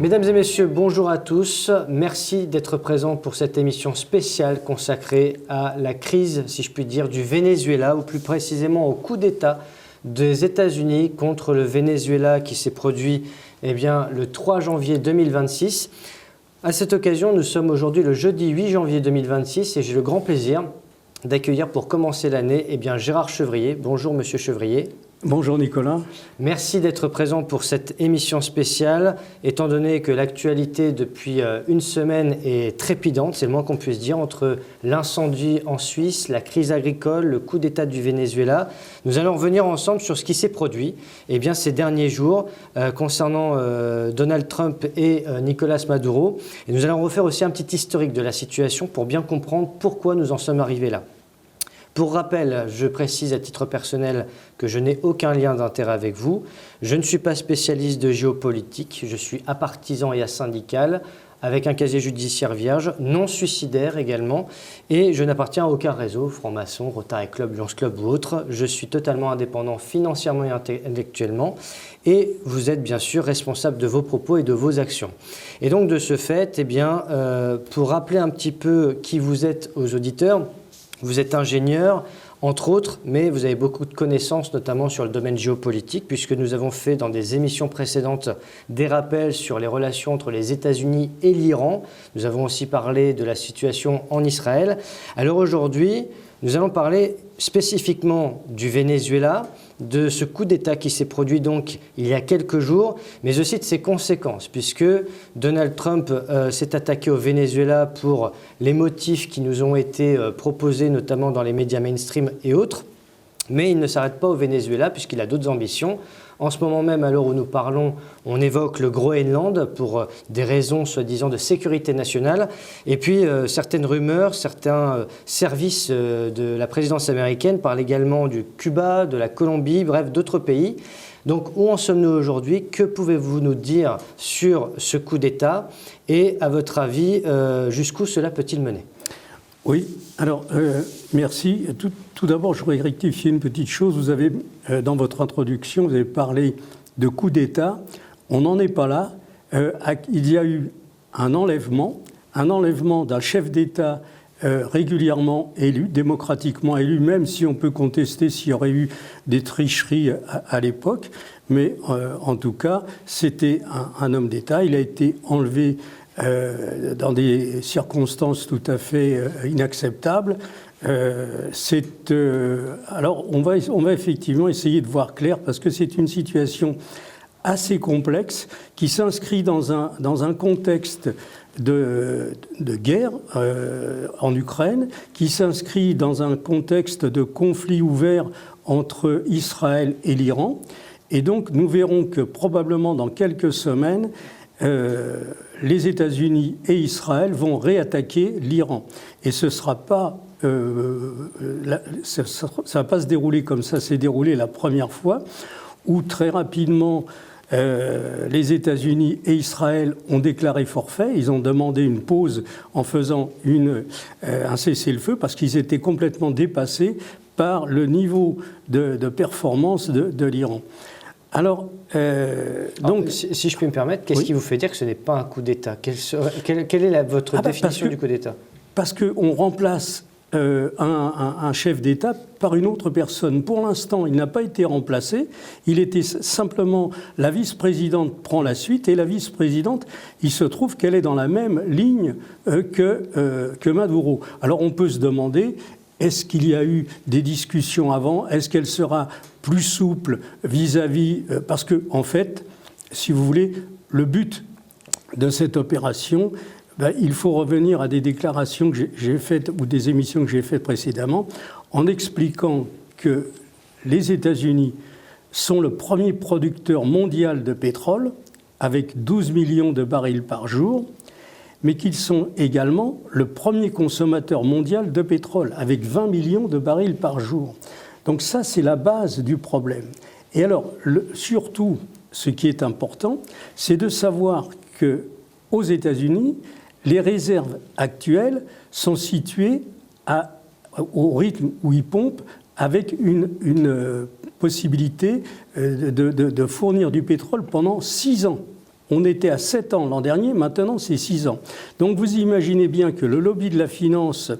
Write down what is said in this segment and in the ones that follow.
Mesdames et messieurs, bonjour à tous. Merci d'être présents pour cette émission spéciale consacrée à la crise, si je puis dire, du Venezuela, ou plus précisément au coup d'État des États-Unis contre le Venezuela qui s'est produit le 3 janvier 2026. À cette occasion, nous sommes aujourd'hui le jeudi 8 janvier 2026 et j'ai le grand plaisir d'accueillir pour commencer l'année Gérard Chevrier. Bonjour Monsieur Chevrier. Bonjour Nicolas. Merci d'être présent pour cette émission spéciale, étant donné que l'actualité depuis une semaine est trépidante, c'est le moins qu'on puisse dire, entre l'incendie en Suisse, la crise agricole, le coup d'État du Venezuela. Nous allons revenir ensemble sur ce qui s'est produit ces derniers jours concernant Donald Trump et Nicolas Maduro. Et nous allons refaire aussi un petit historique de la situation pour bien comprendre pourquoi nous en sommes arrivés là. Pour rappel, je précise à titre personnel que je n'ai aucun lien d'intérêt avec vous. Je ne suis pas spécialiste de géopolitique, je suis apartisan et asyndical, avec un casier judiciaire vierge, non suicidaire également, et je n'appartiens à aucun réseau, franc-maçon, Rotary Club, Lions Club ou autre. Je suis totalement indépendant financièrement et intellectuellement, et vous êtes bien sûr responsable de vos propos et de vos actions. Et donc de ce fait, pour rappeler un petit peu qui vous êtes aux auditeurs, vous êtes ingénieur, entre autres, mais vous avez beaucoup de connaissances, notamment sur le domaine géopolitique, puisque nous avons fait dans des émissions précédentes des rappels sur les relations entre les États-Unis et l'Iran. Nous avons aussi parlé de la situation en Israël. Alors aujourd'hui, nous allons parler spécifiquement du Venezuela, de ce coup d'État qui s'est produit donc il y a quelques jours, mais aussi de ses conséquences, puisque Donald Trump s'est attaqué au Venezuela pour les motifs qui nous ont été proposés, notamment dans les médias mainstream et autres. Mais il ne s'arrête pas au Venezuela, puisqu'il a d'autres ambitions. En ce moment même, à l'heure où nous parlons, on évoque le Groenland pour des raisons soi-disant de sécurité nationale. Et puis, certaines rumeurs, certains services de la présidence américaine parlent également du Cuba, de la Colombie, bref, d'autres pays. Donc, où en sommes-nous aujourd'hui? Que pouvez-vous nous dire sur ce coup d'État? Et à votre avis, jusqu'où cela peut-il mener? Oui, alors merci. Tout d'abord, je voudrais rectifier une petite chose. Vous avez, dans votre introduction, vous avez parlé de coup d'État. On n'en est pas là. Il y a eu un enlèvement d'un chef d'État régulièrement élu, démocratiquement élu, même si on peut contester s'il y aurait eu des tricheries à l'époque. Mais en tout cas, c'était un homme d'État. Il a été enlevé dans des circonstances tout à fait inacceptables. Alors, on va effectivement essayer de voir clair, parce que c'est une situation assez complexe qui s'inscrit dans un contexte de guerre en Ukraine, qui s'inscrit dans un contexte de conflit ouvert entre Israël et l'Iran. Et donc, nous verrons que probablement dans quelques semaines, les États-Unis et Israël vont réattaquer l'Iran. Et ce sera pas, ça va pas se dérouler comme ça s'est déroulé la première fois, où très rapidement les États-Unis et Israël ont déclaré forfait. Ils ont demandé une pause en faisant un cessez-le-feu parce qu'ils étaient complètement dépassés par le niveau de performance de l'Iran. Alors, donc, si je puis me permettre, qu'est-ce qui vous fait dire que ce n'est pas un coup d'État? Quelle est votre définition du coup d'État? Parce qu'on remplace un chef d'État par une autre personne. Pour l'instant, il n'a pas été remplacé. Il était simplement... La vice-présidente prend la suite, et la vice-présidente, il se trouve qu'elle est dans la même ligne que Maduro. Alors, on peut se demander... Est-ce qu'il y a eu des discussions avant? Est-ce qu'elle sera plus souple vis-à-vis... Parce que, en fait, si vous voulez, le but de cette opération, il faut revenir à des déclarations que j'ai faites ou des émissions que j'ai faites précédemment en expliquant que les États-Unis sont le premier producteur mondial de pétrole avec 12 millions de barils par jour, mais qu'ils sont également le premier consommateur mondial de pétrole, avec 20 millions de barils par jour. Donc ça, c'est la base du problème. Et alors, surtout, ce qui est important, c'est de savoir qu'aux États-Unis, les réserves actuelles sont situées au rythme où ils pompent, avec une possibilité de fournir du pétrole pendant 6 ans. On était à 7 ans l'an dernier, maintenant c'est 6 ans. Donc vous imaginez bien que le lobby de la finance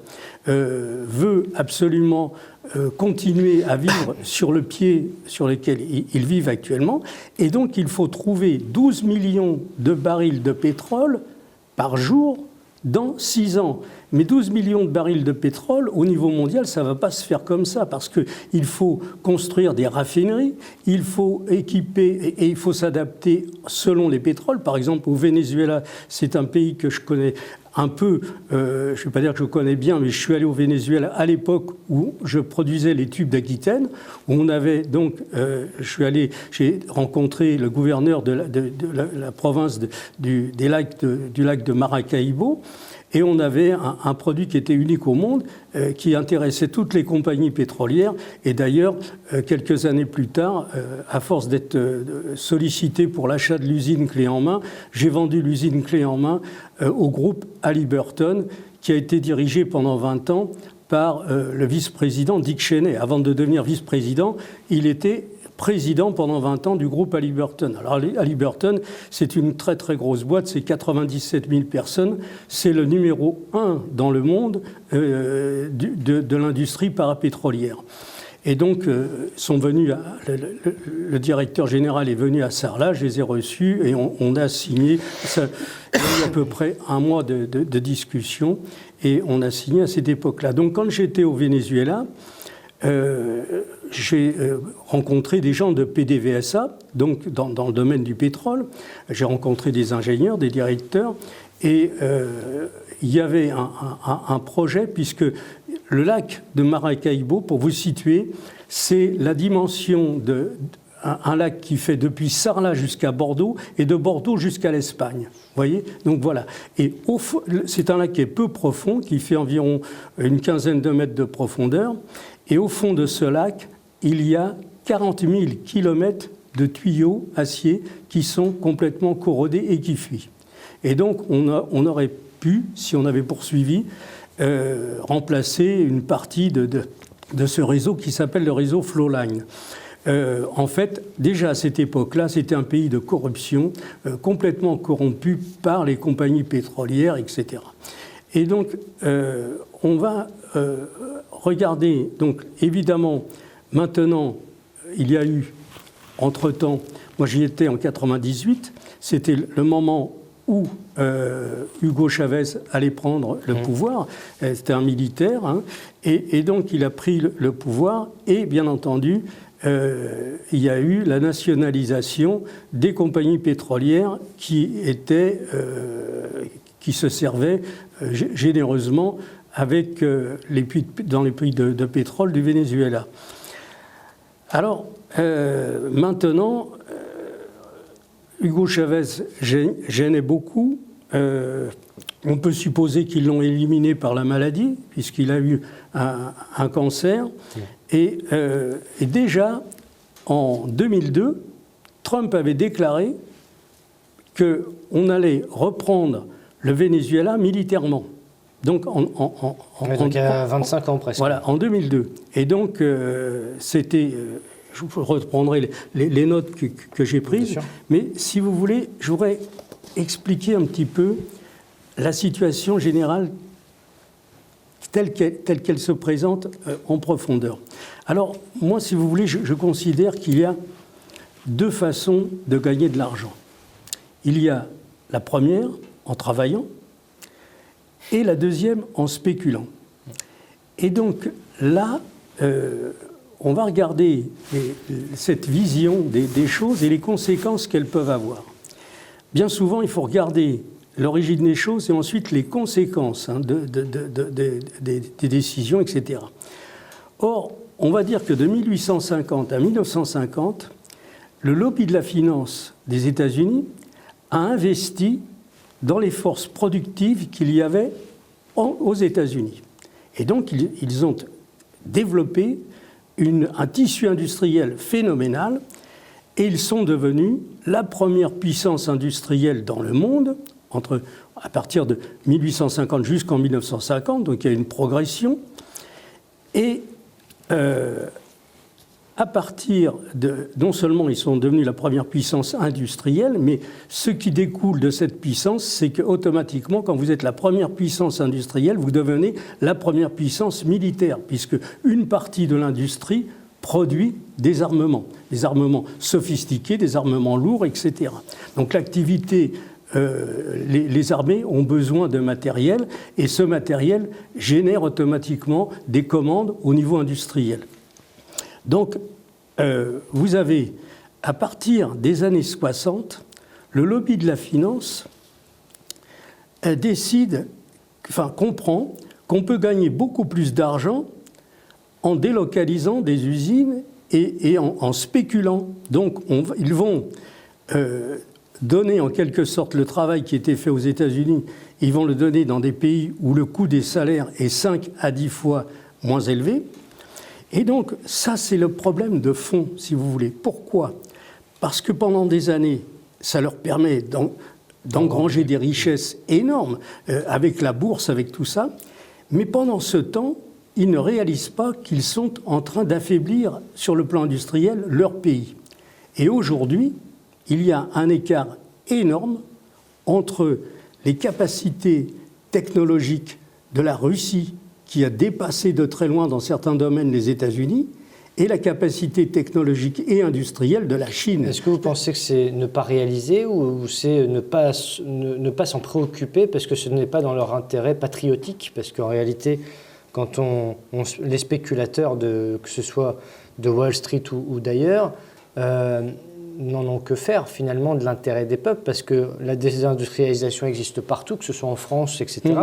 veut absolument continuer à vivre sur le pied sur lequel ils vivent actuellement. Et donc il faut trouver 12 millions de barils de pétrole par jour dans 6 ans. Mais 12 millions de barils de pétrole, au niveau mondial, ça ne va pas se faire comme ça, parce qu'il faut construire des raffineries, il faut équiper et il faut s'adapter selon les pétroles. Par exemple, au Venezuela, c'est un pays que je connais un peu, je ne vais pas dire que je connais bien, mais je suis allé au Venezuela à l'époque où je produisais les tubes d'Aquitaine, où on avait donc, j'ai rencontré le gouverneur de la province du lac de Maracaibo, et on avait un produit qui était unique au monde, qui intéressait toutes les compagnies pétrolières. Et d'ailleurs, quelques années plus tard, à force d'être sollicité pour l'achat de l'usine clé en main, j'ai vendu l'usine clé en main au groupe Halliburton, qui a été dirigé pendant 20 ans par le vice-président Dick Cheney. Avant de devenir vice-président, il était président pendant 20 ans du groupe Halliburton. Alors Halliburton, c'est une très très grosse boîte, c'est 97 000 personnes, c'est le numéro 1 dans le monde de l'industrie parapétrolière. Et donc, sont venus le directeur général est venu à Sarlat, je les ai reçus et on a signé, ça, il y a eu à peu près un mois de discussion et on a signé à cette époque-là. Donc quand j'étais au Venezuela, j'ai rencontré des gens de PDVSA, donc dans le domaine du pétrole. J'ai rencontré des ingénieurs, des directeurs, et il y avait un projet, puisque le lac de Maracaibo, pour vous situer, c'est la dimension un lac qui fait depuis Sarlat jusqu'à Bordeaux et de Bordeaux jusqu'à l'Espagne. Vous voyez ? Donc voilà. Et c'est un lac qui est peu profond, qui fait environ une quinzaine de mètres de profondeur. Et au fond de ce lac, il y a 40 000 kilomètres de tuyaux acier qui sont complètement corrodés et qui fuient. Et donc, on aurait pu, si on avait poursuivi, remplacer une partie de ce réseau qui s'appelle le réseau Flowline. En fait, déjà à cette époque-là, c'était un pays de corruption, complètement corrompu par les compagnies pétrolières, etc. Et donc, on va regarder, donc évidemment, maintenant, il y a eu, entre-temps, moi j'y étais en 98, c'était le moment où Hugo Chavez allait prendre le pouvoir, c'était un militaire, hein, et donc il a pris le pouvoir, et bien entendu, il y a eu la nationalisation des compagnies pétrolières qui se servaient généreusement avec dans les puits de pétrole du Venezuela. Alors, maintenant, Hugo Chavez gênait beaucoup. On peut supposer qu'ils l'ont éliminé par la maladie, puisqu'il a eu un cancer. Et déjà, en 2002, Trump avait déclaré qu'on allait reprendre le Venezuela militairement. Donc, donc il y a 25 ans presque. Voilà, en 2002. Et donc, c'était... je reprendrai les notes que j'ai prises. Mais si vous voulez, je voudrais expliquer un petit peu la situation générale telle qu'elle se présente en profondeur. Alors, moi, si vous voulez, je considère qu'il y a deux façons de gagner de l'argent. Il y a la première, en travaillant, et la deuxième, en spéculant. Et donc, là, on va regarder cette vision des choses et les conséquences qu'elles peuvent avoir. Bien souvent, il faut regarder l'origine des choses et ensuite les conséquences des décisions, etc. Or, on va dire que de 1850 à 1950, le lobby de la finance des États-Unis a investi dans les forces productives qu'il y avait aux États-Unis. Et donc, ils ont développé un tissu industriel phénoménal et ils sont devenus la première puissance industrielle dans le monde, à partir de 1850 jusqu'en 1950, donc il y a une progression. Et à partir de... Non seulement ils sont devenus la première puissance industrielle, mais ce qui découle de cette puissance, c'est qu'automatiquement, quand vous êtes la première puissance industrielle, vous devenez la première puissance militaire, puisque une partie de l'industrie produit des armements sophistiqués, des armements lourds, etc. Donc l'activité, les armées ont besoin de matériel, et ce matériel génère automatiquement des commandes au niveau industriel. Donc, vous avez, à partir des années 60, le lobby de la finance comprend qu'on peut gagner beaucoup plus d'argent en délocalisant des usines et en spéculant. Donc, ils vont donner en quelque sorte le travail qui était fait aux États-Unis, ils vont le donner dans des pays où le coût des salaires est 5 à 10 fois moins élevé. Et donc, ça, c'est le problème de fond, si vous voulez. Pourquoi ? Parce que pendant des années, ça leur permet d'engranger des richesses énormes, avec la bourse, avec tout ça. Mais pendant ce temps, ils ne réalisent pas qu'ils sont en train d'affaiblir, sur le plan industriel, leur pays. Et aujourd'hui, il y a un écart énorme entre les capacités technologiques de la Russie, qui a dépassé de très loin dans certains domaines les États-Unis, et la capacité technologique et industrielle de la Chine. Est-ce que vous pensez que c'est ne pas réaliser ou c'est ne pas s'en préoccuper parce que ce n'est pas dans leur intérêt patriotique? Parce qu'en réalité, quand les spéculateurs, que ce soit de Wall Street ou d'ailleurs, n'en ont que faire finalement de l'intérêt des peuples, parce que la désindustrialisation existe partout, que ce soit en France, etc.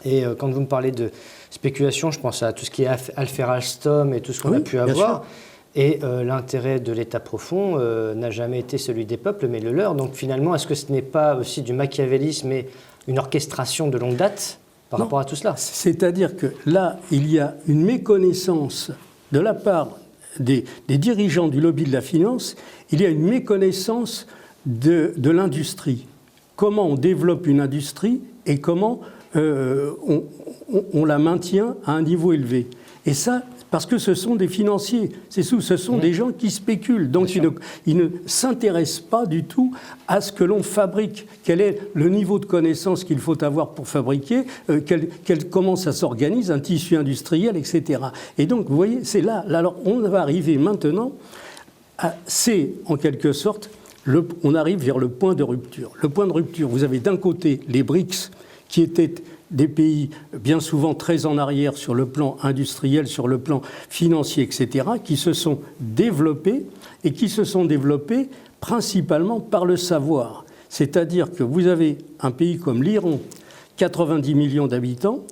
Et quand vous me parlez de spéculation, je pense à tout ce qui est Alfer Alstom et tout ce qu'on a pu avoir. Et l'intérêt de l'État profond n'a jamais été celui des peuples, mais le leur. Donc finalement, est-ce que ce n'est pas aussi du machiavélisme et une orchestration de longue date par rapport à tout cela? C'est-à-dire que là, il y a une méconnaissance de la part des dirigeants du lobby de la finance, il y a une méconnaissance de l'industrie. Comment on développe une industrie et comment on la maintient à un niveau élevé. Et ça, parce que ce sont des financiers, ce sont des gens qui spéculent. Donc ils ne s'intéressent pas du tout à ce que l'on fabrique. Quel est le niveau de connaissance qu'il faut avoir pour fabriquer, comment ça s'organise, un tissu industriel, etc. Et donc, vous voyez, c'est là. Alors, on va arriver maintenant, c'est en quelque sorte, on arrive vers le point de rupture. Le point de rupture, vous avez d'un côté les BRICS, qui étaient des pays bien souvent très en arrière sur le plan industriel, sur le plan financier, etc., qui se sont développés et qui se sont développés principalement par le savoir. C'est-à-dire que vous avez un pays comme l'Iran, 90 millions d'habitants,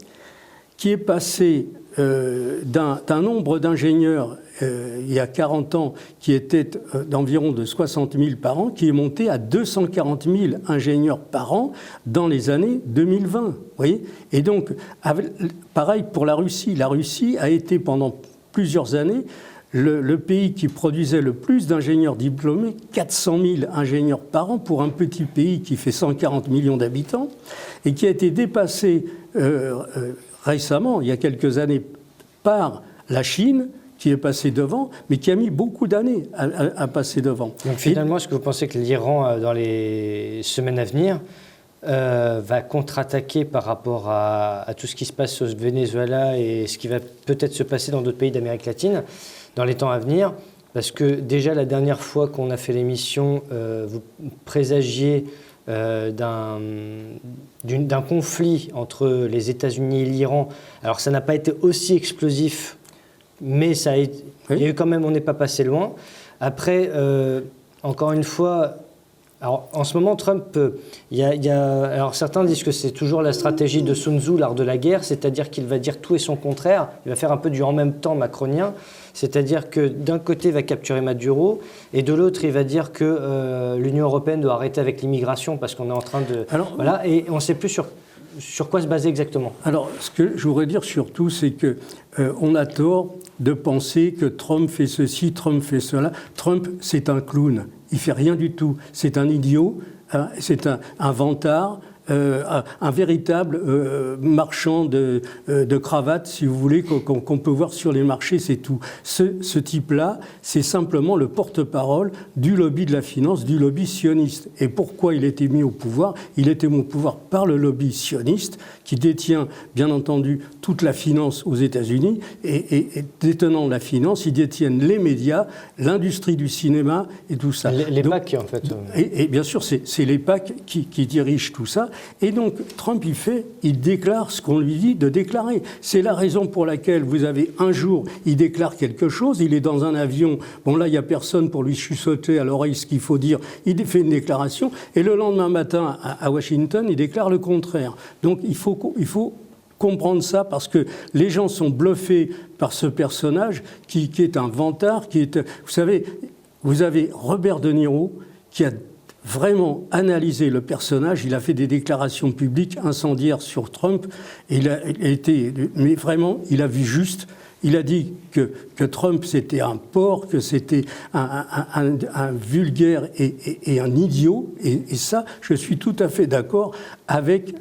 qui est passé d'un nombre d'ingénieurs il y a 40 ans qui était d'environ de 60 000 par an, qui est monté à 240 000 ingénieurs par an dans les années 2020. Vous voyez ? Et donc, pareil pour la Russie. La Russie a été pendant plusieurs années le pays qui produisait le plus d'ingénieurs diplômés, 400 000 ingénieurs par an pour un petit pays qui fait 140 millions d'habitants, et qui a été dépassé récemment, il y a quelques années, par la Chine, qui est passée devant, mais qui a mis beaucoup d'années à passer devant. Donc finalement, est-ce que vous pensez que l'Iran, dans les semaines à venir, va contre-attaquer par rapport à tout ce qui se passe au Venezuela et ce qui va peut-être se passer dans d'autres pays d'Amérique latine dans les temps à venir? Parce que déjà, la dernière fois qu'on a fait l'émission, vous présagiez d'un conflit entre les États-Unis et l'Iran. Alors ça n'a pas été aussi explosif, mais ça a été, il y a eu quand même, on n'est pas passé loin. Après, encore une fois, alors en ce moment, Trump, alors certains disent que c'est toujours la stratégie de Sun Tzu, l'art de la guerre, c'est-à-dire qu'il va dire tout et son contraire, il va faire un peu du en même temps macronien, c'est-à-dire que d'un côté, il va capturer Maduro, et de l'autre, il va dire que l'Union européenne doit arrêter avec l'immigration parce qu'on est en train de... Alors, voilà, et on ne sait plus sur quoi se baser exactement. Alors, ce que je voudrais dire surtout, c'est qu'on a tort de penser que Trump fait ceci, Trump fait cela. Trump, c'est un clown. Il ne fait rien du tout. C'est un idiot, c'est un vantard. un véritable marchand de cravates, si vous voulez, qu'on peut voir sur les marchés, c'est tout. Ce type-là, c'est simplement le porte-parole du lobby de la finance, du lobby sioniste. Et pourquoi il a été mis au pouvoir? Il a été mis au pouvoir par le lobby sioniste, qui détient, bien entendu, toute la finance aux États-Unis, et détenant la finance, ils détiennent les médias, l'industrie du cinéma et tout ça. Les PAC, en fait. Et bien sûr, c'est les PAC qui dirigent tout ça. Et donc, Trump, il déclare ce qu'on lui dit de déclarer. C'est la raison pour laquelle vous avez un jour, il déclare quelque chose, il est dans un avion, bon là, il n'y a personne pour lui chuchoter à l'oreille ce qu'il faut dire, il fait une déclaration, et le lendemain matin, à Washington, il déclare le contraire. Donc, il faut comprendre ça, parce que les gens sont bluffés par ce personnage qui est un vantard, vous savez, vous avez Robert De Niro qui a vraiment analysé le personnage, il a fait des déclarations publiques incendiaires sur Trump, et mais vraiment, il a vu juste. Il a dit que Trump, c'était un porc, que c'était un vulgaire et un idiot. Et ça, je suis tout à fait d'accord avec...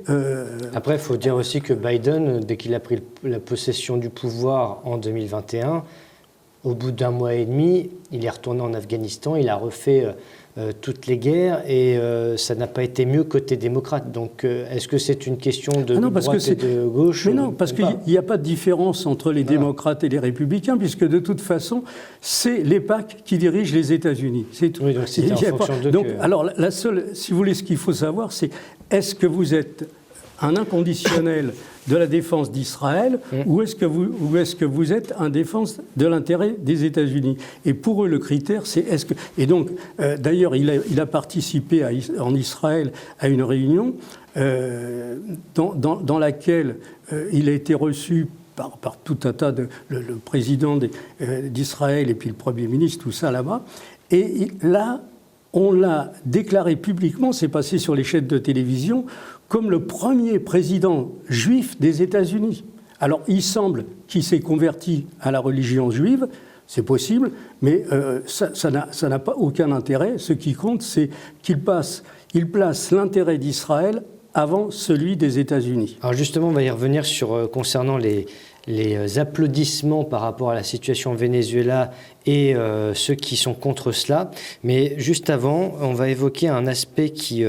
Après, il faut dire aussi que Biden, dès qu'il a pris la possession du pouvoir en 2021, au bout d'un mois et demi, il est retourné en Afghanistan, il a refait toutes les guerres, et ça n'a pas été mieux côté démocrate. Donc, est-ce que c'est une question de droite et de gauche? Mais non, parce qu'il n'y a pas de différence entre les démocrates et les républicains, puisque de toute façon, c'est les PAC qui dirigent les États-Unis. C'est tout. Oui, donc c'est en fonction d'eux que... Alors, la seule, si vous voulez, ce qu'il faut savoir, c'est est-ce que vous êtes un inconditionnel de la défense d'Israël, ou est-ce que vous êtes en défense de l'intérêt des États-Unis? Et pour eux, le critère, c'est est-ce que... Et donc, d'ailleurs, il a participé en Israël à une réunion dans laquelle il a été reçu par tout un tas le président d'Israël et puis le Premier ministre, tout ça là-bas. Et là, on l'a déclaré publiquement, c'est passé sur les chaînes de télévision, comme le premier président juif des États-Unis. Alors, il semble qu'il s'est converti à la religion juive, c'est possible, mais ça n'a pas aucun intérêt. Ce qui compte, c'est qu'il place l'intérêt d'Israël avant celui des États-Unis. Alors justement, on va y revenir concernant les applaudissements par rapport à la situation au Venezuela et ceux qui sont contre cela. Mais juste avant, on va évoquer un aspect qui,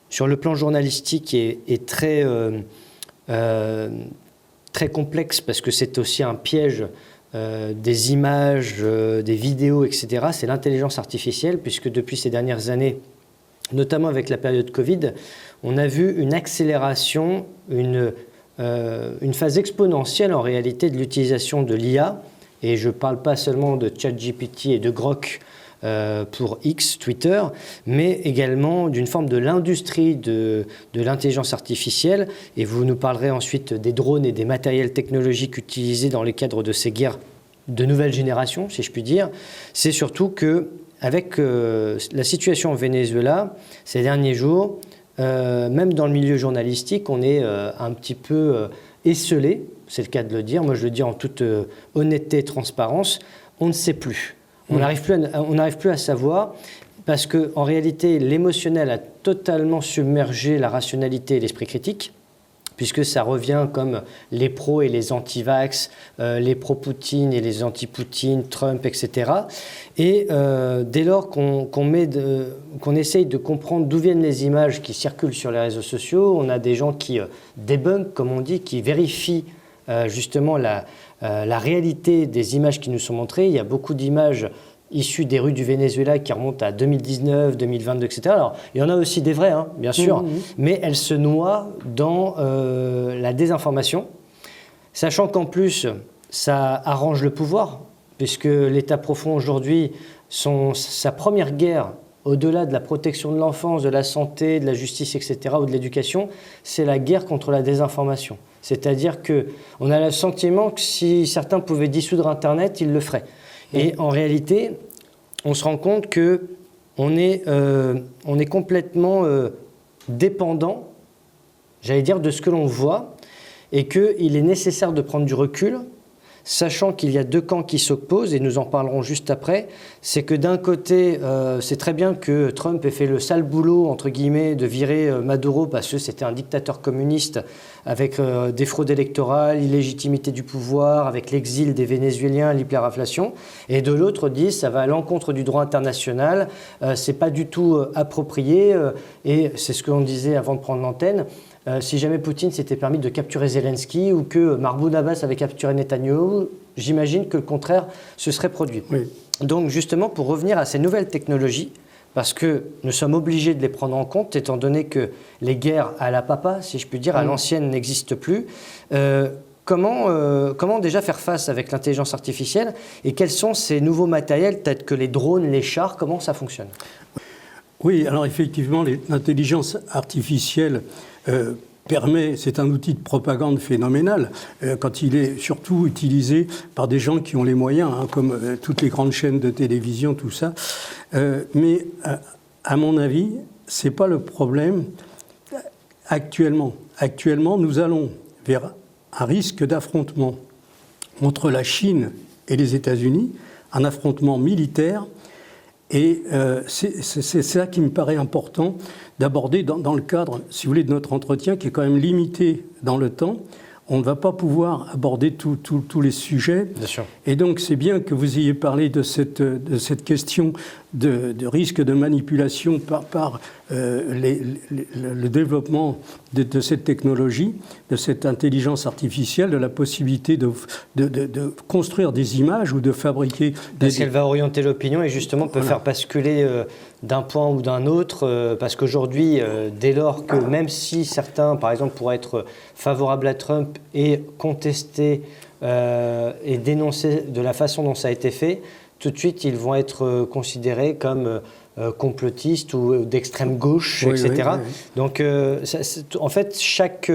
sur le plan journalistique, est très, très complexe, parce que c'est aussi un piège des images, des vidéos, etc. C'est l'intelligence artificielle, puisque depuis ces dernières années, notamment avec la période Covid, on a vu une accélération, une phase exponentielle en réalité de l'utilisation de l'IA, et je ne parle pas seulement de ChatGPT et de Grok pour X, Twitter, mais également d'une forme de l'industrie de l'intelligence artificielle, et vous nous parlerez ensuite des drones et des matériels technologiques utilisés dans le cadre de ces guerres de nouvelle génération, si je puis dire. C'est surtout qu'avec la situation au Venezuela, ces derniers jours, même dans le milieu journalistique, on est un petit peu esseulé, c'est le cas de le dire, moi je le dis en toute honnêteté et transparence, on ne sait plus. On n'arrive plus à savoir, parce qu'en réalité, l'émotionnel a totalement submergé la rationalité et l'esprit critique, puisque ça revient comme les pros et les anti-vax, les pro-Poutine et les anti-Poutine, Trump, etc. Et dès lors qu'on essaye de comprendre d'où viennent les images qui circulent sur les réseaux sociaux, on a des gens qui débunkent, comme on dit, qui vérifient justement la réalité des images qui nous sont montrées. Il y a beaucoup d'images issues des rues du Venezuela qui remontent à 2019, 2022, etc. Alors, il y en a aussi des vraies, hein, bien sûr, mais elles se noient dans la désinformation, sachant qu'en plus, ça arrange le pouvoir, puisque l'État profond aujourd'hui, sa première guerre, au-delà de la protection de l'enfance, de la santé, de la justice, etc., ou de l'éducation, c'est la guerre contre la désinformation. C'est-à-dire qu'on a le sentiment que si certains pouvaient dissoudre Internet, ils le feraient. Et en réalité, on se rend compte qu'on est complètement dépendant, j'allais dire, de ce que l'on voit, et qu'il est nécessaire de prendre du recul, sachant qu'il y a deux camps qui s'opposent, et nous en parlerons juste après. C'est que d'un côté, c'est très bien que Trump ait fait le sale boulot, entre guillemets, de virer Maduro parce que c'était un dictateur communiste avec des fraudes électorales, illégitimité du pouvoir, avec l'exil des Vénézuéliens, l'hyperinflation. Et de l'autre, dit ça va à l'encontre du droit international, c'est pas du tout approprié, et c'est ce qu'on disait avant de prendre l'antenne. Si jamais Poutine s'était permis de capturer Zelensky ou que Mahmoud Abbas avait capturé Netanyahou, j'imagine que le contraire se serait produit. Oui. Donc justement, pour revenir à ces nouvelles technologies, parce que nous sommes obligés de les prendre en compte, étant donné que les guerres à la papa, si je puis dire, à l'ancienne n'existent plus, comment déjà faire face avec l'intelligence artificielle et quels sont ces nouveaux matériels tels que les drones, les chars, comment ça fonctionne? Oui, alors effectivement, l'intelligence artificielle c'est un outil de propagande phénoménal quand il est surtout utilisé par des gens qui ont les moyens, comme toutes les grandes chaînes de télévision, tout ça. Mais à mon avis, ce n'est pas le problème actuellement. Actuellement, nous allons vers un risque d'affrontement entre la Chine et les États-Unis, un affrontement militaire. Et c'est ça qui me paraît important d'aborder dans le cadre, si vous voulez, de notre entretien, qui est quand même limité dans le temps. On ne va pas pouvoir aborder tous les sujets. Bien sûr. Et donc, c'est bien que vous ayez parlé de cette question de risque de manipulation par le développement de cette technologie, de cette intelligence artificielle, de la possibilité de construire des images ou de fabriquer... Parce qu'elle va orienter l'opinion et justement peut faire basculer d'un point ou d'un autre, parce qu'aujourd'hui, dès lors que même si certains, par exemple, pourraient être favorables à Trump et contester et dénoncer de la façon dont ça a été fait, tout de suite, ils vont être considérés comme complotistes ou d'extrême gauche, etc. Oui. Donc, en fait, chaque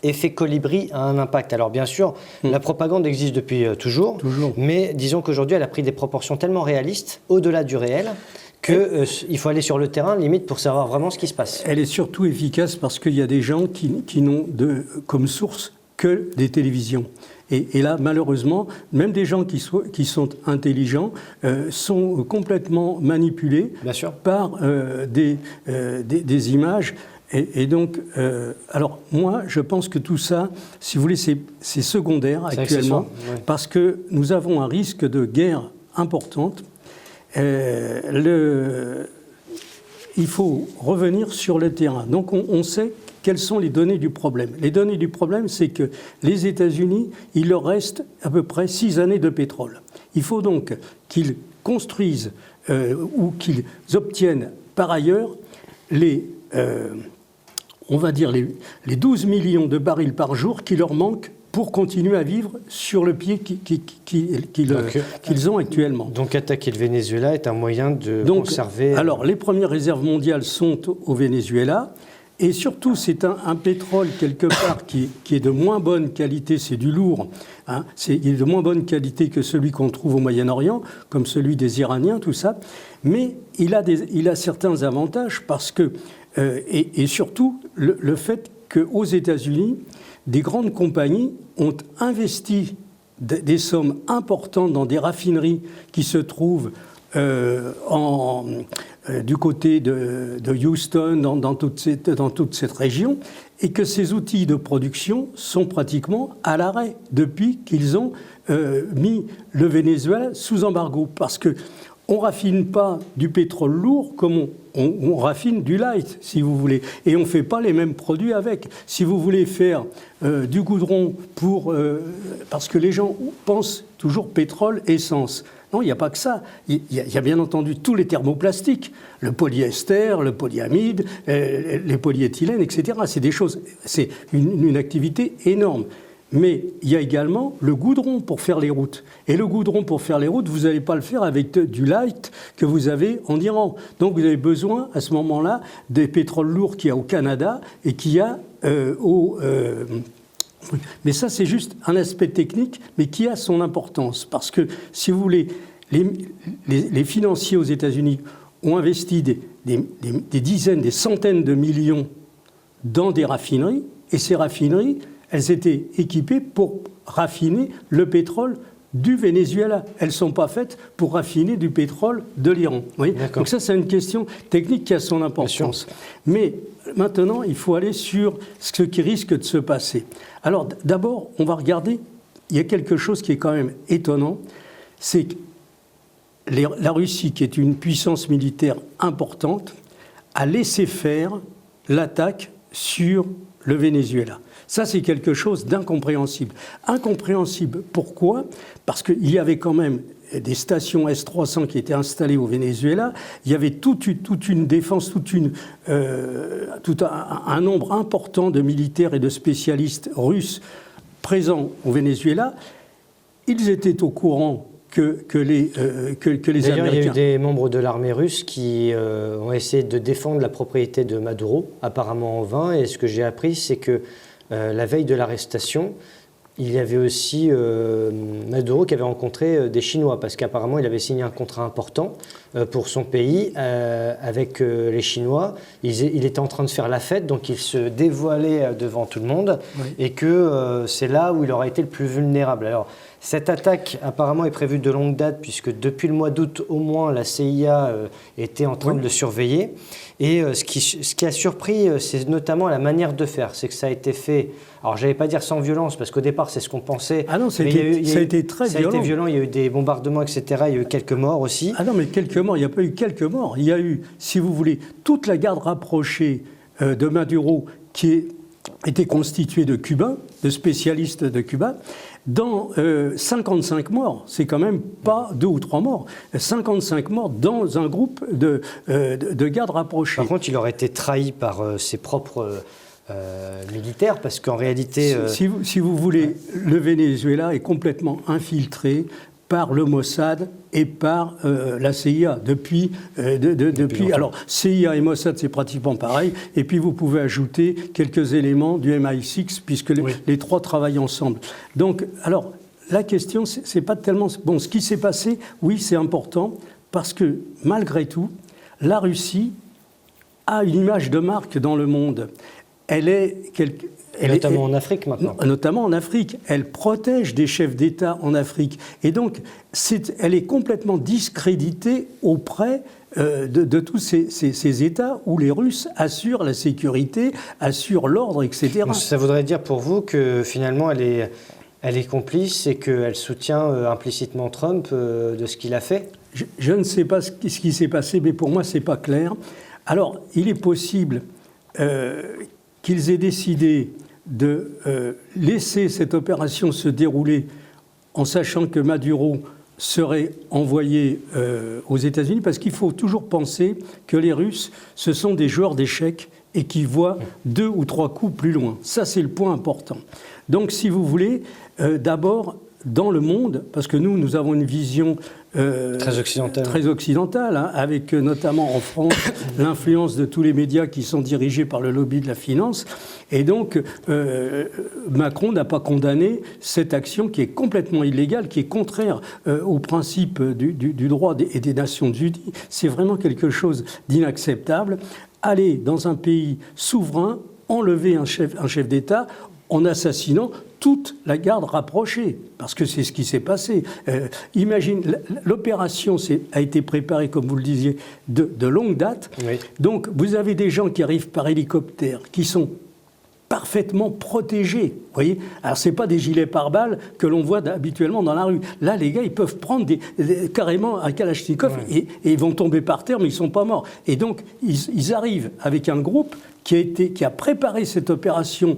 effet colibri a un impact. Alors, bien sûr, la propagande existe depuis toujours, mais disons qu'aujourd'hui, elle a pris des proportions tellement réalistes, au-delà du réel, qu'il faut aller sur le terrain, limite, pour savoir vraiment ce qui se passe. Elle est surtout efficace parce qu'il y a des gens qui n'ont comme source que des télévisions. Et là, malheureusement, même des gens qui sont intelligents sont complètement manipulés par des images. Et donc, alors moi, je pense que tout ça, si vous voulez, c'est secondaire actuellement, parce que nous avons un risque de guerre importante. Il faut revenir sur le terrain. Donc on sait quelles sont les données du problème. Les données du problème, c'est que les États-Unis, il leur reste à peu près 6 années de pétrole. Il faut donc qu'ils construisent ou qu'ils obtiennent par ailleurs on va dire les 12 millions de barils par jour qui leur manquent pour continuer à vivre sur le pied qu'ils ont actuellement. Donc attaquer le Venezuela est un moyen de conserver... Alors les premières réserves mondiales sont au Venezuela, et surtout c'est un pétrole quelque part qui est de moins bonne qualité, c'est du lourd, il est de moins bonne qualité que celui qu'on trouve au Moyen-Orient, comme celui des Iraniens, tout ça, mais il a certains avantages parce que, et surtout le fait qu'aux États-Unis, des grandes compagnies ont investi des sommes importantes dans des raffineries qui se trouvent du côté de Houston, dans toute cette région, et que ces outils de production sont pratiquement à l'arrêt depuis qu'ils ont mis le Venezuela sous embargo. Parce que on ne raffine pas du pétrole lourd comme on raffine du light, si vous voulez. Et on ne fait pas les mêmes produits avec. Si vous voulez faire du goudron parce que les gens pensent toujours pétrole, essence. Non, il n'y a pas que ça. Il y a bien entendu tous les thermoplastiques, le polyester, le polyamide, les polyéthylènes, etc. C'est des choses, c'est une activité énorme. Mais il y a également le goudron pour faire les routes. Et le goudron pour faire les routes, vous n'allez pas le faire avec du light que vous avez en Iran. Donc vous avez besoin, à ce moment-là, des pétroles lourds qu'il y a au Canada et qu'il y a mais ça, c'est juste un aspect technique, mais qui a son importance. Parce que, si vous voulez, les financiers aux États-Unis ont investi des dizaines, des centaines de millions dans des raffineries, et ces raffineries, elles étaient équipées pour raffiner le pétrole du Venezuela. Elles ne sont pas faites pour raffiner du pétrole de l'Iran. Donc ça, c'est une question technique qui a son importance. Mais maintenant, il faut aller sur ce qui risque de se passer. Alors d'abord, on va regarder, il y a quelque chose qui est quand même étonnant, c'est que la Russie, qui est une puissance militaire importante, a laissé faire l'attaque sur le Venezuela. Ça, c'est quelque chose d'incompréhensible. Incompréhensible, pourquoi ? Parce qu'il y avait quand même des stations S-300 qui étaient installées au Venezuela. Il y avait toute une défense, tout un nombre important de militaires et de spécialistes russes présents au Venezuela. Ils étaient au courant que les D'ailleurs, Américains... il y a eu des membres de l'armée russe qui ont essayé de défendre la propriété de Maduro, apparemment en vain. Et ce que j'ai appris, c'est que la veille de l'arrestation, il y avait aussi Maduro qui avait rencontré des Chinois, parce qu'apparemment il avait signé un contrat important pour son pays avec les Chinois. Il était en train de faire la fête, donc il se dévoilait devant tout le monde, et que c'est là où il aurait été le plus vulnérable. Alors, cette attaque apparemment est prévue de longue date, puisque depuis le mois d'août au moins, la CIA était en train de le surveiller. Et ce qui a surpris, c'est notamment la manière de faire. C'est que ça a été fait, alors je n'allais pas dire sans violence, parce qu'au départ c'est ce qu'on pensait. Ah non, ça a été très violent. Ça a été violent, il y a eu des bombardements, etc. Il y a eu quelques morts aussi. Ah non, mais quelques morts, il n'y a pas eu quelques morts. Il y a eu, si vous voulez, toute la garde rapprochée de Maduro qui était constituée de Cubains, de spécialistes de Cuba. Dans 55 morts, c'est quand même pas 2 ou 3 morts, 55 morts dans un groupe de gardes rapprochés. Par contre, il aurait été trahi par ses propres militaires, parce qu'en réalité... Si vous voulez, le Venezuela est complètement infiltré par le Mossad et par la CIA depuis alors CIA et Mossad, c'est pratiquement pareil, et puis vous pouvez ajouter quelques éléments du MI6 puisque les trois travaillent ensemble. Donc alors la question c'est pas tellement bon, ce qui s'est passé, oui, c'est important parce que malgré tout la Russie a une image de marque dans le monde. Notamment en Afrique maintenant. Notamment en Afrique. Elle protège des chefs d'État en Afrique. Et donc, elle est complètement discréditée auprès de tous ces États où les Russes assurent la sécurité, assurent l'ordre, etc. Donc, ça voudrait dire pour vous que finalement elle est complice et qu'elle soutient implicitement Trump de ce qu'il a fait ? Je ne sais pas ce qui s'est passé, mais pour moi, ce n'est pas clair. Alors, il est possible qu'ils aient décidé de laisser cette opération se dérouler en sachant que Maduro serait envoyé aux États-Unis, parce qu'il faut toujours penser que les Russes, ce sont des joueurs d'échecs et qui voient 2 ou 3 coups plus loin. Ça, c'est le point important. Donc, si vous voulez, d'abord, dans le monde, parce que nous avons une vision très occidentale, hein, avec notamment en France l'influence de tous les médias qui sont dirigés par le lobby de la finance. Et donc, Macron n'a pas condamné cette action qui est complètement illégale, qui est contraire aux principes du droit et des Nations Unies. C'est vraiment quelque chose d'inacceptable. Aller dans un pays souverain, enlever un chef d'État en assassinant toute la garde rapprochée, parce que c'est ce qui s'est passé. Imagine, l'opération a été préparée, comme vous le disiez, de longue date. Oui. Donc, vous avez des gens qui arrivent par hélicoptère, qui sont parfaitement protégés. Vous voyez ? Alors, ce n'est pas des gilets pare-balles que l'on voit habituellement dans la rue. Là, les gars, ils peuvent prendre carrément un Kalachnikov et ils vont tomber par terre, mais ils ne sont pas morts. Et donc, ils arrivent avec un groupe qui a préparé cette opération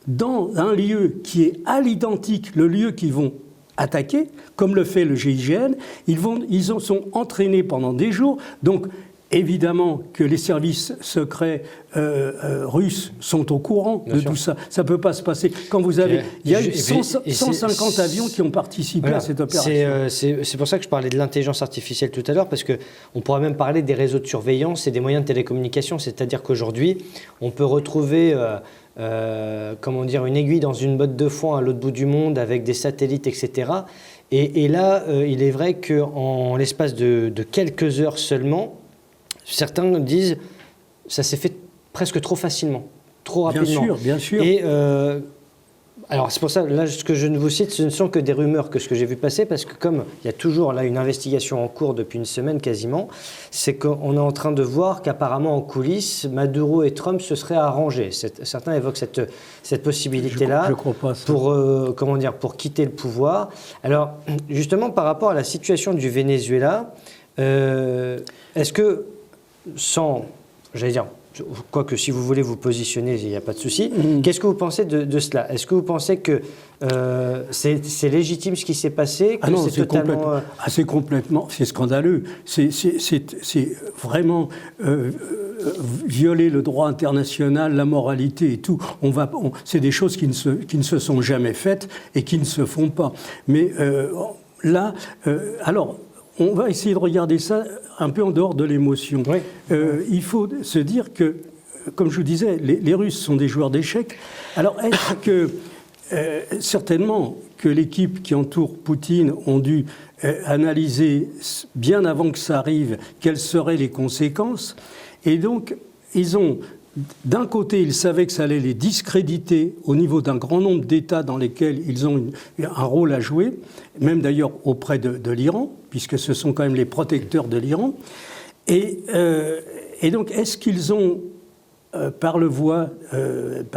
dans un lieu qui est à l'identique, le lieu qu'ils vont attaquer, comme le fait le GIGN. Ils sont entraînés pendant des jours. Donc, évidemment que les services secrets russes sont au courant de tout ça. Ça ne peut pas se passer. Quand vous avez... Il y a eu 150 avions qui ont participé à cette opération. C'est pour ça que je parlais de l'intelligence artificielle tout à l'heure, parce qu'on pourrait même parler des réseaux de surveillance et des moyens de télécommunication. C'est-à-dire qu'aujourd'hui, on peut retrouver... une aiguille dans une botte de foin à l'autre bout du monde avec des satellites, etc. Et là, il est vrai qu'en l'espace de quelques heures seulement, certains disent ça s'est fait presque trop facilement, trop rapidement. Bien sûr. Et Alors c'est pour ça, là, ce que je ne vous cite, ce ne sont que des rumeurs que ce que j'ai vu passer, parce que comme il y a toujours là une investigation en cours depuis une semaine quasiment, c'est qu'on est en train de voir qu'apparemment en coulisses, Maduro et Trump se seraient arrangés. Certains évoquent cette possibilité-là je crois pas ça. pour quitter le pouvoir. Alors justement par rapport à la situation du Venezuela, est-ce que quoique si vous voulez vous positionner, il n'y a pas de souci. Qu'est-ce que vous pensez de cela? Est-ce que vous pensez que c'est légitime ce qui s'est passé? Ah non, c'est totalement... c'est complètement, c'est scandaleux. C'est vraiment violer le droit international, la moralité et tout. C'est des choses qui ne se sont jamais faites et qui ne se font pas. Mais là, alors... On va essayer de regarder ça un peu en dehors de l'émotion. Oui. Il faut se dire que, comme je vous disais, les Russes sont des joueurs d'échecs. Alors, est-ce que, certainement, que l'équipe qui entoure Poutine ont dû analyser, bien avant que ça arrive, quelles seraient les conséquences? Et donc, d'un côté, ils savaient que ça allait les discréditer au niveau d'un grand nombre d'États dans lesquels ils ont un rôle à jouer, même d'ailleurs auprès de l'Iran, puisque ce sont quand même les protecteurs de l'Iran. Et donc, est-ce qu'ils ont, par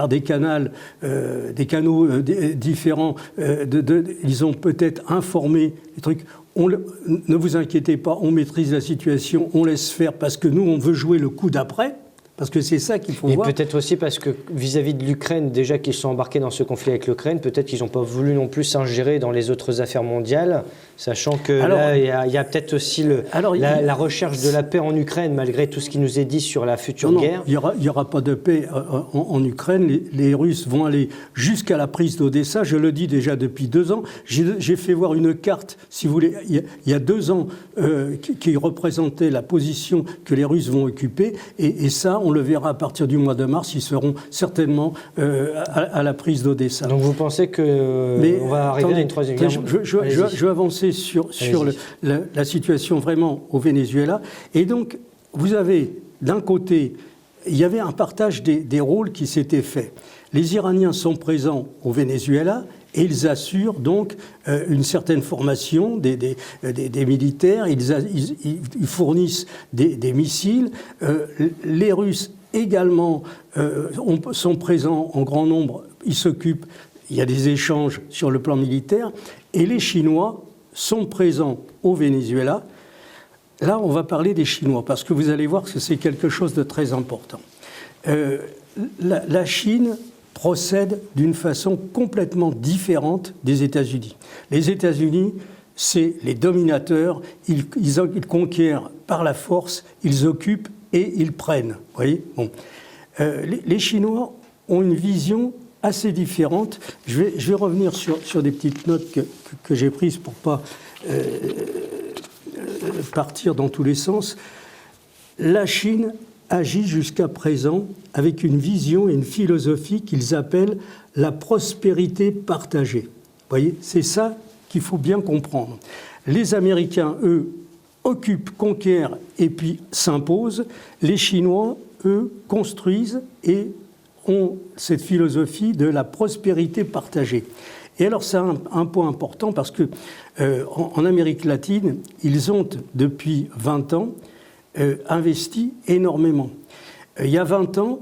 des canaux différents, ils ont peut-être informé les trucs. Ne vous inquiétez pas, on maîtrise la situation, on laisse faire, parce que nous, on veut jouer le coup d'après. Parce que c'est ça qu'il faut voir. Et peut-être aussi parce que vis-à-vis de l'Ukraine, déjà qu'ils sont embarqués dans ce conflit avec l'Ukraine, peut-être qu'ils n'ont pas voulu non plus s'ingérer dans les autres affaires mondiales, sachant que là, il y a peut-être aussi la recherche de la paix en Ukraine, malgré tout ce qui nous est dit sur la future guerre. Il n'y aura pas de paix en Ukraine. Les Russes vont aller jusqu'à la prise d'Odessa. Je le dis déjà depuis 2 ans. J'ai fait voir une carte, si vous voulez, il y a 2 ans, qui représentait la position que les Russes vont occuper. Et ça, on le verra à partir du mois de mars, ils seront certainement à la prise d'Odessa. Donc vous pensez qu'on va arriver à une troisième guerre? Je vais avancer sur la situation vraiment au Venezuela. Et donc, vous avez d'un côté, il y avait un partage des rôles qui s'était fait. Les Iraniens sont présents au Venezuela. Et ils assurent donc une certaine formation des militaires, ils fournissent des missiles. Les Russes également sont présents en grand nombre, ils s'occupent, il y a des échanges sur le plan militaire. Et les Chinois sont présents au Venezuela. Là, on va parler des Chinois, parce que vous allez voir que c'est quelque chose de très important. La Chine procède d'une façon complètement différente des États-Unis. Les États-Unis, c'est les dominateurs, ils conquièrent par la force, ils occupent et ils prennent. Vous voyez, bon. Les Chinois ont une vision assez différente. Je vais revenir sur des petites notes que j'ai prises pour ne pas partir dans tous les sens. La Chine agit jusqu'à présent avec une vision et une philosophie qu'ils appellent la prospérité partagée. Vous voyez, c'est ça qu'il faut bien comprendre. Les Américains, eux, occupent, conquièrent et puis s'imposent. Les Chinois, eux, construisent et ont cette philosophie de la prospérité partagée. Et alors, c'est un point important parce que en Amérique latine, ils ont, depuis 20 ans, investi énormément. Il y a 20 ans,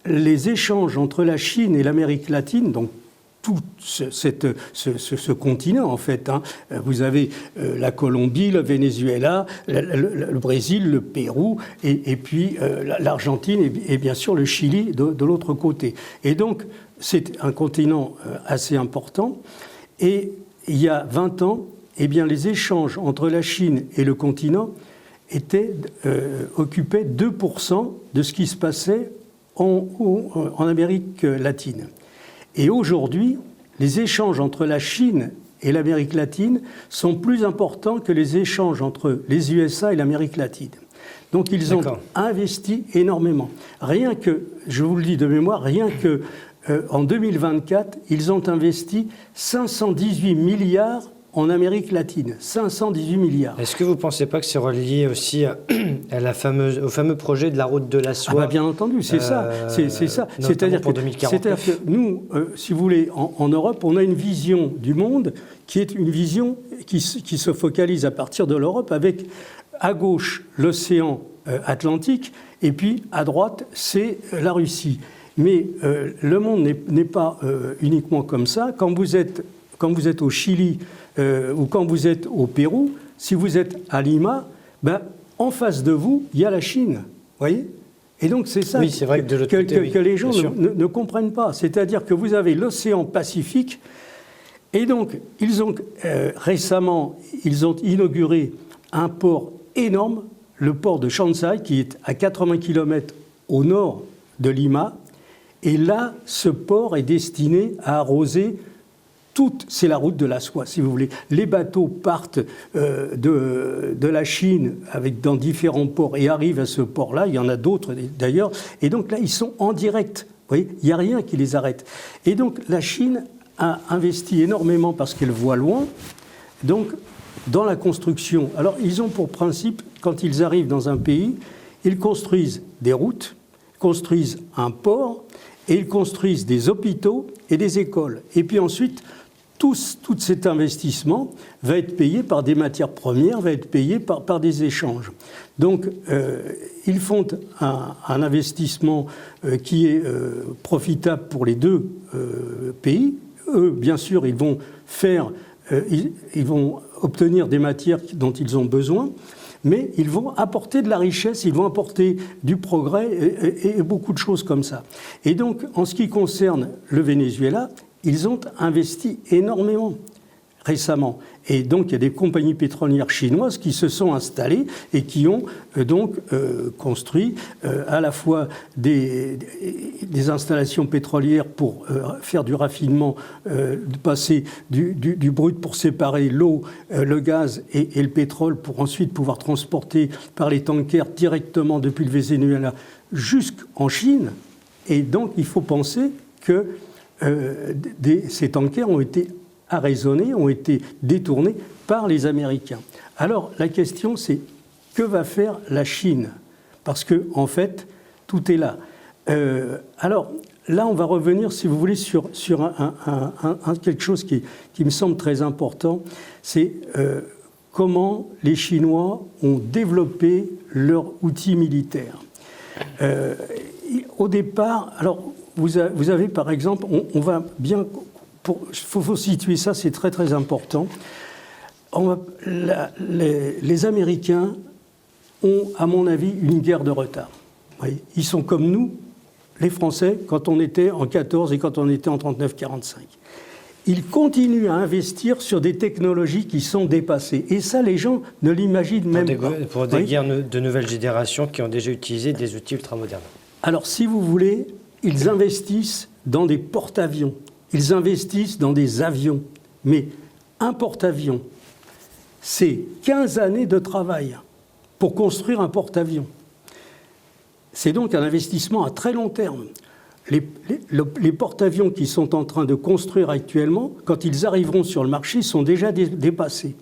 les échanges entre la Chine et l'Amérique latine, donc tout ce continent en fait, hein, vous avez la Colombie, le Venezuela, le Brésil, le Pérou, et puis l'Argentine et bien sûr le Chili de l'autre côté. Et donc c'est un continent assez important. Et il y a 20 ans, eh bien, les échanges entre la Chine et le continent occupaient 2% de ce qui se passait en Amérique latine. Et aujourd'hui, les échanges entre la Chine et l'Amérique latine sont plus importants que les échanges entre les USA et l'Amérique latine. Donc ils ont investi énormément. Rien que, je vous le dis de mémoire, rien que en 2024, ils ont investi 518 milliards en Amérique latine, 518 milliards. Est-ce que vous ne pensez pas que c'est relié aussi à au fameux projet de la route de la soie? Bien entendu, c'est ça. C'est-à-dire pour 2049. Que nous, si vous voulez, en Europe, on a une vision du monde qui est une vision qui se focalise à partir de l'Europe avec, à gauche, l'océan Atlantique, et puis à droite, c'est la Russie. Mais le monde n'est pas uniquement comme ça. Quand vous êtes au Chili ou quand vous êtes au Pérou, si vous êtes à Lima, en face de vous, il y a la Chine. Voyez ? Et donc c'est ça que les gens ne comprennent pas. C'est-à-dire que vous avez l'océan Pacifique, et donc récemment, ils ont inauguré un port énorme, le port de Shanxai, qui est à 80 km au nord de Lima. Et là, ce port est destiné à arroser c'est la route de la soie, si vous voulez. Les bateaux partent de la Chine dans différents ports et arrivent à ce port-là. Il y en a d'autres d'ailleurs. Et donc là, ils sont en direct. Vous voyez, il n'y a rien qui les arrête. Et donc la Chine a investi énormément parce qu'elle voit loin. Donc, dans la construction. Alors, ils ont pour principe, quand ils arrivent dans un pays, ils construisent des routes, construisent un port, et ils construisent des hôpitaux et des écoles. Et puis ensuite, tout cet investissement va être payé par des matières premières, va être payé par des échanges. Donc, ils font un investissement qui est profitable pour les deux pays. Eux, bien sûr, ils vont obtenir des matières dont ils ont besoin, mais ils vont apporter de la richesse, ils vont apporter du progrès et beaucoup de choses comme ça. Et donc, en ce qui concerne le Venezuela, ils ont investi énormément récemment. Et donc, il y a des compagnies pétrolières chinoises qui se sont installées et qui ont donc construit à la fois des installations pétrolières pour faire du raffinement, de passer du brut pour séparer l'eau, le gaz et le pétrole pour ensuite pouvoir transporter par les tankers directement depuis le Venezuela jusqu'en Chine. Et donc, il faut penser que ces tankers ont été arraisonnés, ont été détournés par les Américains. Alors, la question, c'est que va faire la Chine? Parce que, en fait, tout est là. Alors, là, on va revenir, si vous voulez, sur quelque chose qui me semble très important, c'est comment les Chinois ont développé leur outil militaire. Au départ, alors, vous avez, par exemple, on va bien... Il faut situer ça, c'est très très important. Les Américains ont, à mon avis, une guerre de retard. Oui, ils sont comme nous, les Français, quand on était en 14 et quand on était en 39-45. Ils continuent à investir sur des technologies qui sont dépassées. Et ça, les gens ne l'imaginent même pas. Pour des guerres de nouvelle génération qui ont déjà utilisé des outils ultramodernes. Alors, si vous voulez, ils investissent dans des porte-avions. Ils investissent dans des avions. Mais un porte-avions, c'est 15 années de travail pour construire un porte-avions. C'est donc un investissement à très long terme. Les porte-avions qui sont en train de construire actuellement, quand ils arriveront sur le marché, sont déjà dépassés.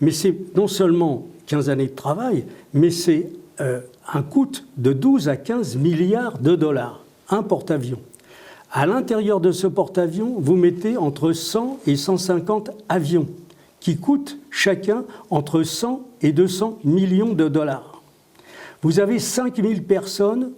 Mais c'est non seulement 15 années de travail, mais c'est un coût de 12 à 15 milliards de dollars, un porte-avions. À l'intérieur de ce porte-avions, vous mettez entre 100 et 150 avions qui coûtent chacun entre 100 et 200 millions de dollars. Vous avez 5000 personnes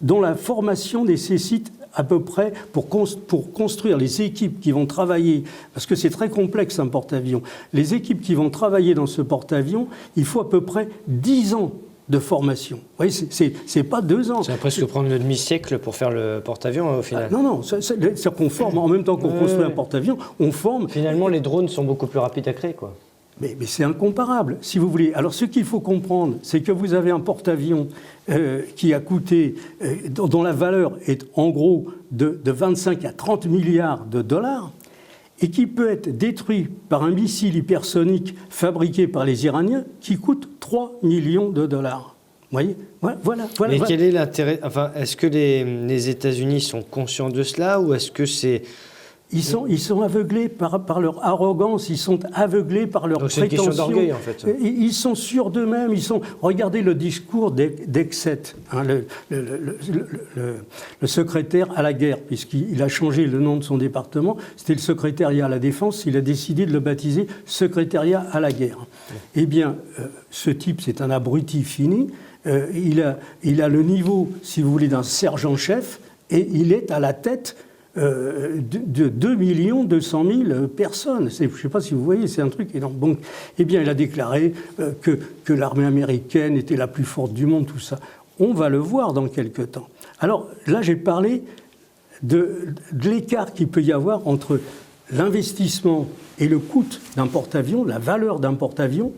dont la formation nécessite à peu près, pour construire les équipes qui vont travailler, parce que c'est très complexe un porte-avions, les équipes qui vont travailler dans ce porte-avions, il faut à peu près 10 ans de formation. Vous voyez, c'est pas 2 ans. C'est presque prendre le demi-siècle pour faire le porte-avions au final. Non, c'est qu'on forme, en même temps qu'on construit un porte-avions, on forme. Finalement, les drones sont beaucoup plus rapides à créer, quoi. Mais c'est incomparable, si vous voulez. Alors, ce qu'il faut comprendre, c'est que vous avez un porte-avions qui a coûté, dont la valeur est en gros de 25 à 30 milliards de dollars, et qui peut être détruit par un missile hypersonique fabriqué par les Iraniens qui coûte 3 millions de dollars. Vous voyez ? Voilà. Mais quel est l'intérêt ? Enfin, est-ce que les États-Unis sont conscients de cela ou est-ce que c'est Ils sont aveuglés par leur arrogance, ils sont aveuglés par leur prétention. Donc c'est une question d'orgueil, en fait. Ils sont sûrs d'eux-mêmes. Regardez le discours d'Exet, hein, le secrétaire à la guerre, puisqu'il a changé le nom de son département. C'était le secrétariat à la défense. Il a décidé de le baptiser secrétariat à la guerre. Eh bien, ce type, c'est un abruti fini. Il a le niveau, si vous voulez, d'un sergent-chef, et il est à la tête de 2 200 000 personnes. Je ne sais pas si vous voyez, c'est un truc énorme. Bon, eh bien, il a déclaré que l'armée américaine était la plus forte du monde, tout ça. On va le voir dans quelques temps. Alors là, j'ai parlé de l'écart qu'il peut y avoir entre l'investissement et le coût d'un porte-avions, la valeur d'un porte-avions,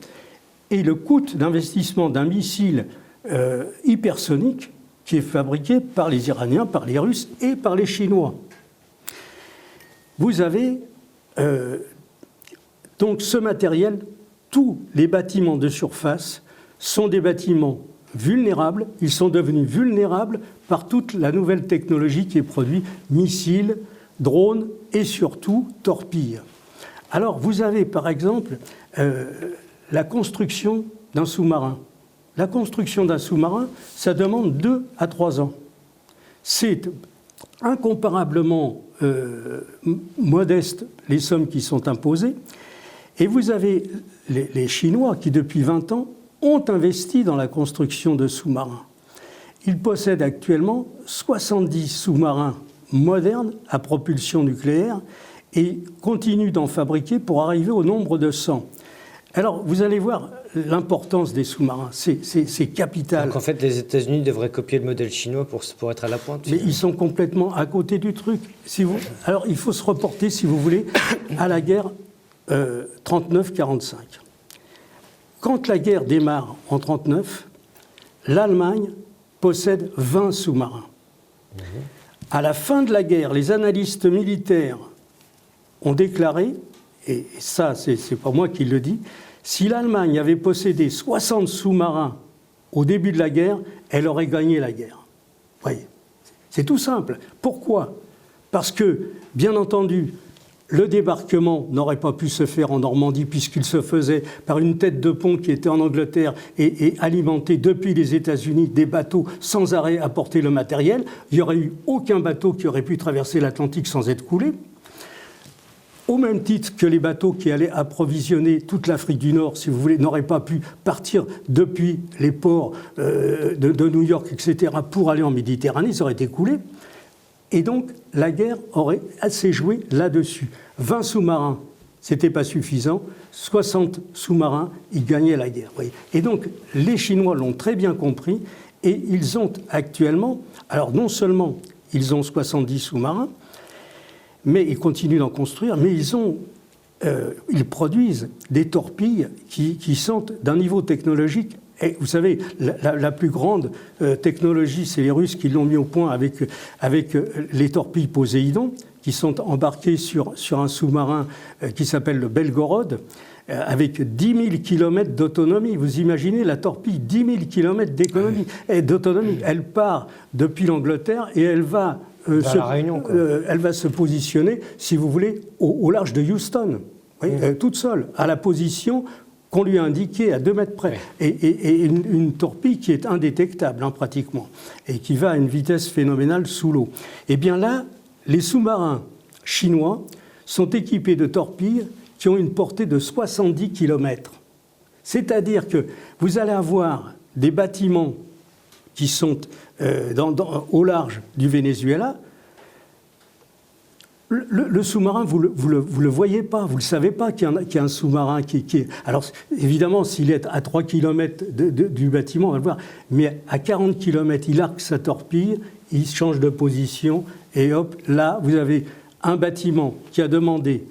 et le coût d'investissement d'un missile hypersonique qui est fabriqué par les Iraniens, par les Russes et par les Chinois. Vous avez donc ce matériel, tous les bâtiments de surface sont des bâtiments vulnérables, ils sont devenus vulnérables par toute la nouvelle technologie qui est produite, missiles, drones et surtout torpilles. Alors vous avez par exemple la construction d'un sous-marin. La construction d'un sous-marin, ça demande 2 à 3 ans. C'est incomparablement modeste les sommes qui sont imposées. Et vous avez les Chinois qui, depuis 20 ans, ont investi dans la construction de sous-marins. Ils possèdent actuellement 70 sous-marins modernes à propulsion nucléaire et continuent d'en fabriquer pour arriver au nombre de 100. Alors, vous allez voir l'importance des sous-marins, c'est capital. Donc en fait, les États-Unis devraient copier le modèle chinois pour être à la pointe. Mais ils sont complètement à côté du truc. Alors, il faut se reporter, si vous voulez, à la guerre 39-45. Quand la guerre démarre en 1939, l'Allemagne possède 20 sous-marins. À la fin de la guerre, les analystes militaires ont déclaré, et ça, c'est pas moi qui le dis, si l'Allemagne avait possédé 60 sous-marins au début de la guerre, elle aurait gagné la guerre. Vous voyez, c'est tout simple. Pourquoi ? Parce que, bien entendu, le débarquement n'aurait pas pu se faire en Normandie puisqu'il se faisait par une tête de pont qui était en Angleterre et alimentée depuis les États-Unis des bateaux sans arrêt à porter le matériel. Il n'y aurait eu aucun bateau qui aurait pu traverser l'Atlantique sans être coulé. Au même titre que les bateaux qui allaient approvisionner toute l'Afrique du Nord, si vous voulez, n'auraient pas pu partir depuis les ports de New York, etc., pour aller en Méditerranée, ça aurait été coulé. Et donc, la guerre aurait assez joué là-dessus. 20 sous-marins, ce n'était pas suffisant. 60 sous-marins, ils gagnaient la guerre. Voyez. Et donc, les Chinois l'ont très bien compris et ils ont actuellement, alors non seulement ils ont 70 sous-marins, mais ils continuent d'en construire, mais ils produisent des torpilles qui sont d'un niveau technologique. Et vous savez, la plus grande technologie, c'est les Russes qui l'ont mis au point avec les torpilles Poséidon, qui sont embarquées sur un sous-marin qui s'appelle le Belgorod, avec 10 000 km d'autonomie. Vous imaginez la torpille, 10 000 km d'autonomie. Elle part depuis l'Angleterre et elle va... elle va se positionner, si vous voulez, au large de Houston, toute seule, à la position qu'on lui a indiquée à 2 mètres près. Et une torpille qui est indétectable, pratiquement, et qui va à une vitesse phénoménale sous l'eau. Eh bien là, les sous-marins chinois sont équipés de torpilles qui ont une portée de 70 km. C'est-à-dire que vous allez avoir des bâtiments qui sont au large du Venezuela. Le sous-marin, vous le voyez pas, vous ne le savez pas qu'il y a un sous-marin qui est... Alors, évidemment, s'il est à 3 km du bâtiment, on va le voir, mais à 40 km, il arque sa torpille, il change de position, et hop, là, vous avez un bâtiment qui a demandé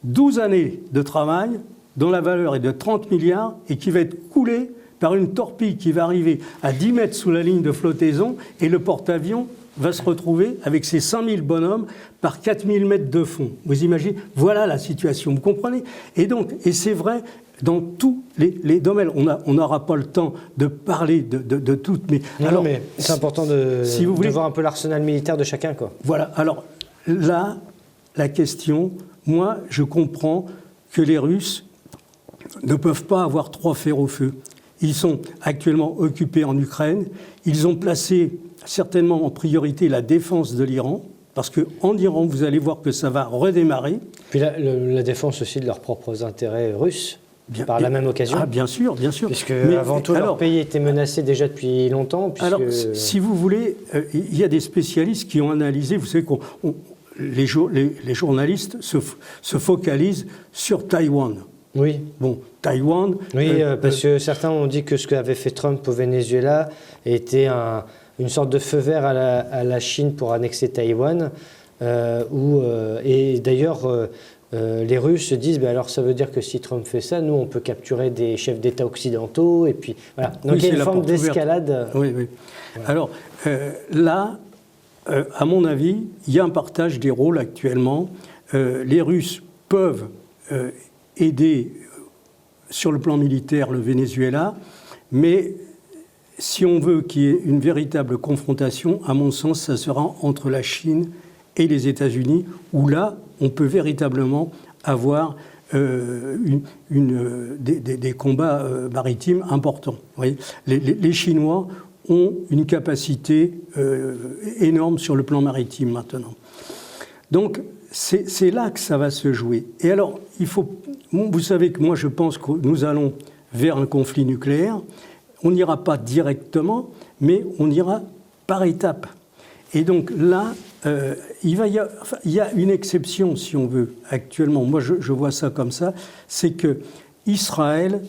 12 années de travail, dont la valeur est de 30 milliards, et qui va être coulé par une torpille qui va arriver à 10 mètres sous la ligne de flottaison, et le porte-avions va se retrouver avec ses 5000 bonhommes par 4000 mètres de fond. Vous imaginez ? Voilà la situation, vous comprenez ? Et c'est vrai dans tous les domaines. On n'aura pas le temps de parler de toutes, mais... Non, mais c'est important de voir un peu l'arsenal militaire de chacun, quoi. Voilà, alors là, la question, moi, je comprends que les Russes ne peuvent pas avoir trois fers au feu. Ils sont actuellement occupés en Ukraine. Ils ont placé certainement en priorité la défense de l'Iran, parce qu'en Iran, vous allez voir que ça va redémarrer. Puis la défense aussi de leurs propres intérêts russes, par la même occasion. Ah, bien sûr, bien sûr. Puisque avant tout, leur pays était menacé déjà depuis longtemps. Alors, si vous voulez, il y a des spécialistes qui ont analysé, vous savez les journalistes se focalisent sur Taïwan. Oui. Bon, Taïwan... Oui, parce que certains ont dit que ce qu'avait fait Trump au Venezuela était une sorte de feu vert à la Chine pour annexer Taïwan. Et d'ailleurs, les Russes se disent, alors ça veut dire que si Trump fait ça, nous, on peut capturer des chefs d'État occidentaux. Et puis, voilà. Donc il y a une forme d'escalade. Oui, oui. Voilà. Alors, là, à mon avis, il y a un partage des rôles actuellement. Les Russes peuvent aider sur le plan militaire le Venezuela, mais si on veut qu'il y ait une véritable confrontation, à mon sens, ça sera entre la Chine et les États-Unis, où là, on peut véritablement avoir des combats maritimes importants. Vous voyez, les Chinois ont une capacité énorme sur le plan maritime maintenant. Donc, c'est là que ça va se jouer. Et alors, vous savez que moi, je pense que nous allons vers un conflit nucléaire. On n'ira pas directement, mais on ira par étapes. Et donc là, il y a une exception, si on veut, actuellement. Moi, je vois ça comme ça. C'est que Israël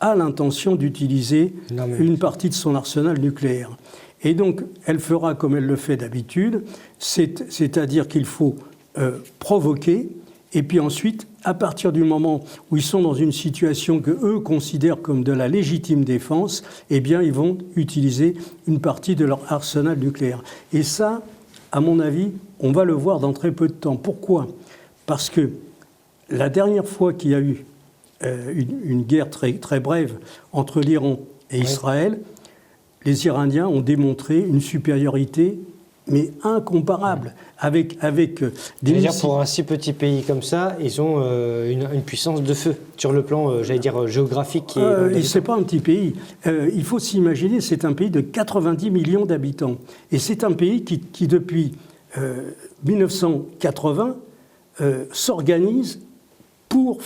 a l'intention d'utiliser une partie de son arsenal nucléaire. Et donc, elle fera comme elle le fait d'habitude, c'est-à-dire qu'il faut provoquer, et puis ensuite, à partir du moment où ils sont dans une situation que eux considèrent comme de la légitime défense, eh bien, ils vont utiliser une partie de leur arsenal nucléaire. Et ça, à mon avis, on va le voir dans très peu de temps. Pourquoi ? Parce que la dernière fois qu'il y a eu une guerre très, très brève entre l'Iran et Israël, les Iraniens ont démontré une supériorité mais incomparable, avec des missiles. Pour un si petit pays comme ça, ils ont une puissance de feu, sur le plan, j'allais dire, géographique. Et ce n'est pas un petit pays. Il faut s'imaginer, c'est un pays de 90 millions d'habitants. Et c'est un pays qui depuis 1980, s'organise pour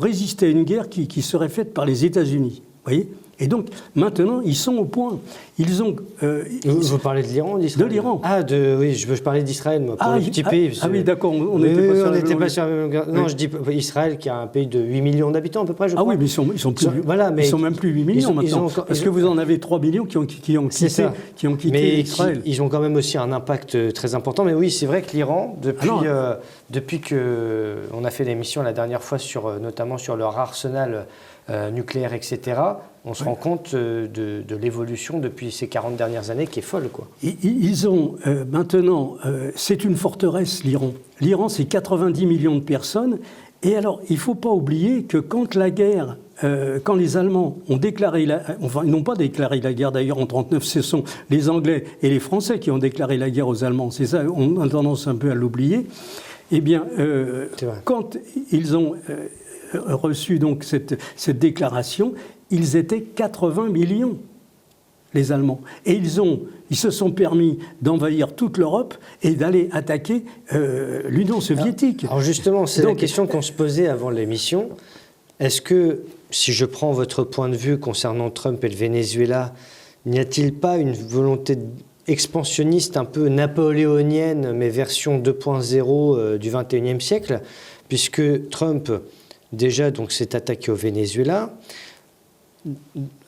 résister à une guerre qui serait faite par les États-Unis. Vous voyez ? Et donc, maintenant, ils sont au point. Ils ont... Vous parlez de l'Iran, d'Israël ? De l'Iran. Oui, je parlais d'Israël, moi, pour le petit pays. Oui, d'accord, on n'était pas sur la même longueur. Non, je dis Israël, qui a un pays de 8 millions d'habitants, à peu près, je crois. Ah oui, mais ils sont même plus 8 millions maintenant. Parce que vous en avez 3 millions qui ont quitté Israël. Ils ont quand même aussi un impact très important. Mais oui, c'est vrai que l'Iran, depuis qu'on a fait l'émission la dernière fois, notamment sur leur arsenal nucléaire, etc., on se rend compte de l'évolution depuis ces 40 dernières années qui est folle, quoi. Ils ont maintenant, c'est une forteresse, l'Iran. L'Iran, c'est 90 millions de personnes. Et alors, il ne faut pas oublier que quand la guerre, quand les Allemands ont déclaré ils n'ont pas déclaré la guerre d'ailleurs en 1939, ce sont les Anglais et les Français qui ont déclaré la guerre aux Allemands. C'est ça, on a tendance un peu à l'oublier. Eh bien, quand ils ont reçu donc cette déclaration, ils étaient 80 millions, les Allemands. Et ils se sont permis d'envahir toute l'Europe et d'aller attaquer l'Union soviétique. Alors justement, c'est la question qu'on se posait avant l'émission. Est-ce que, si je prends votre point de vue concernant Trump et le Venezuela, n'y a-t-il pas une volonté expansionniste un peu napoléonienne, mais version 2.0 du XXIe siècle, puisque Trump, déjà, s'est attaqué au Venezuela.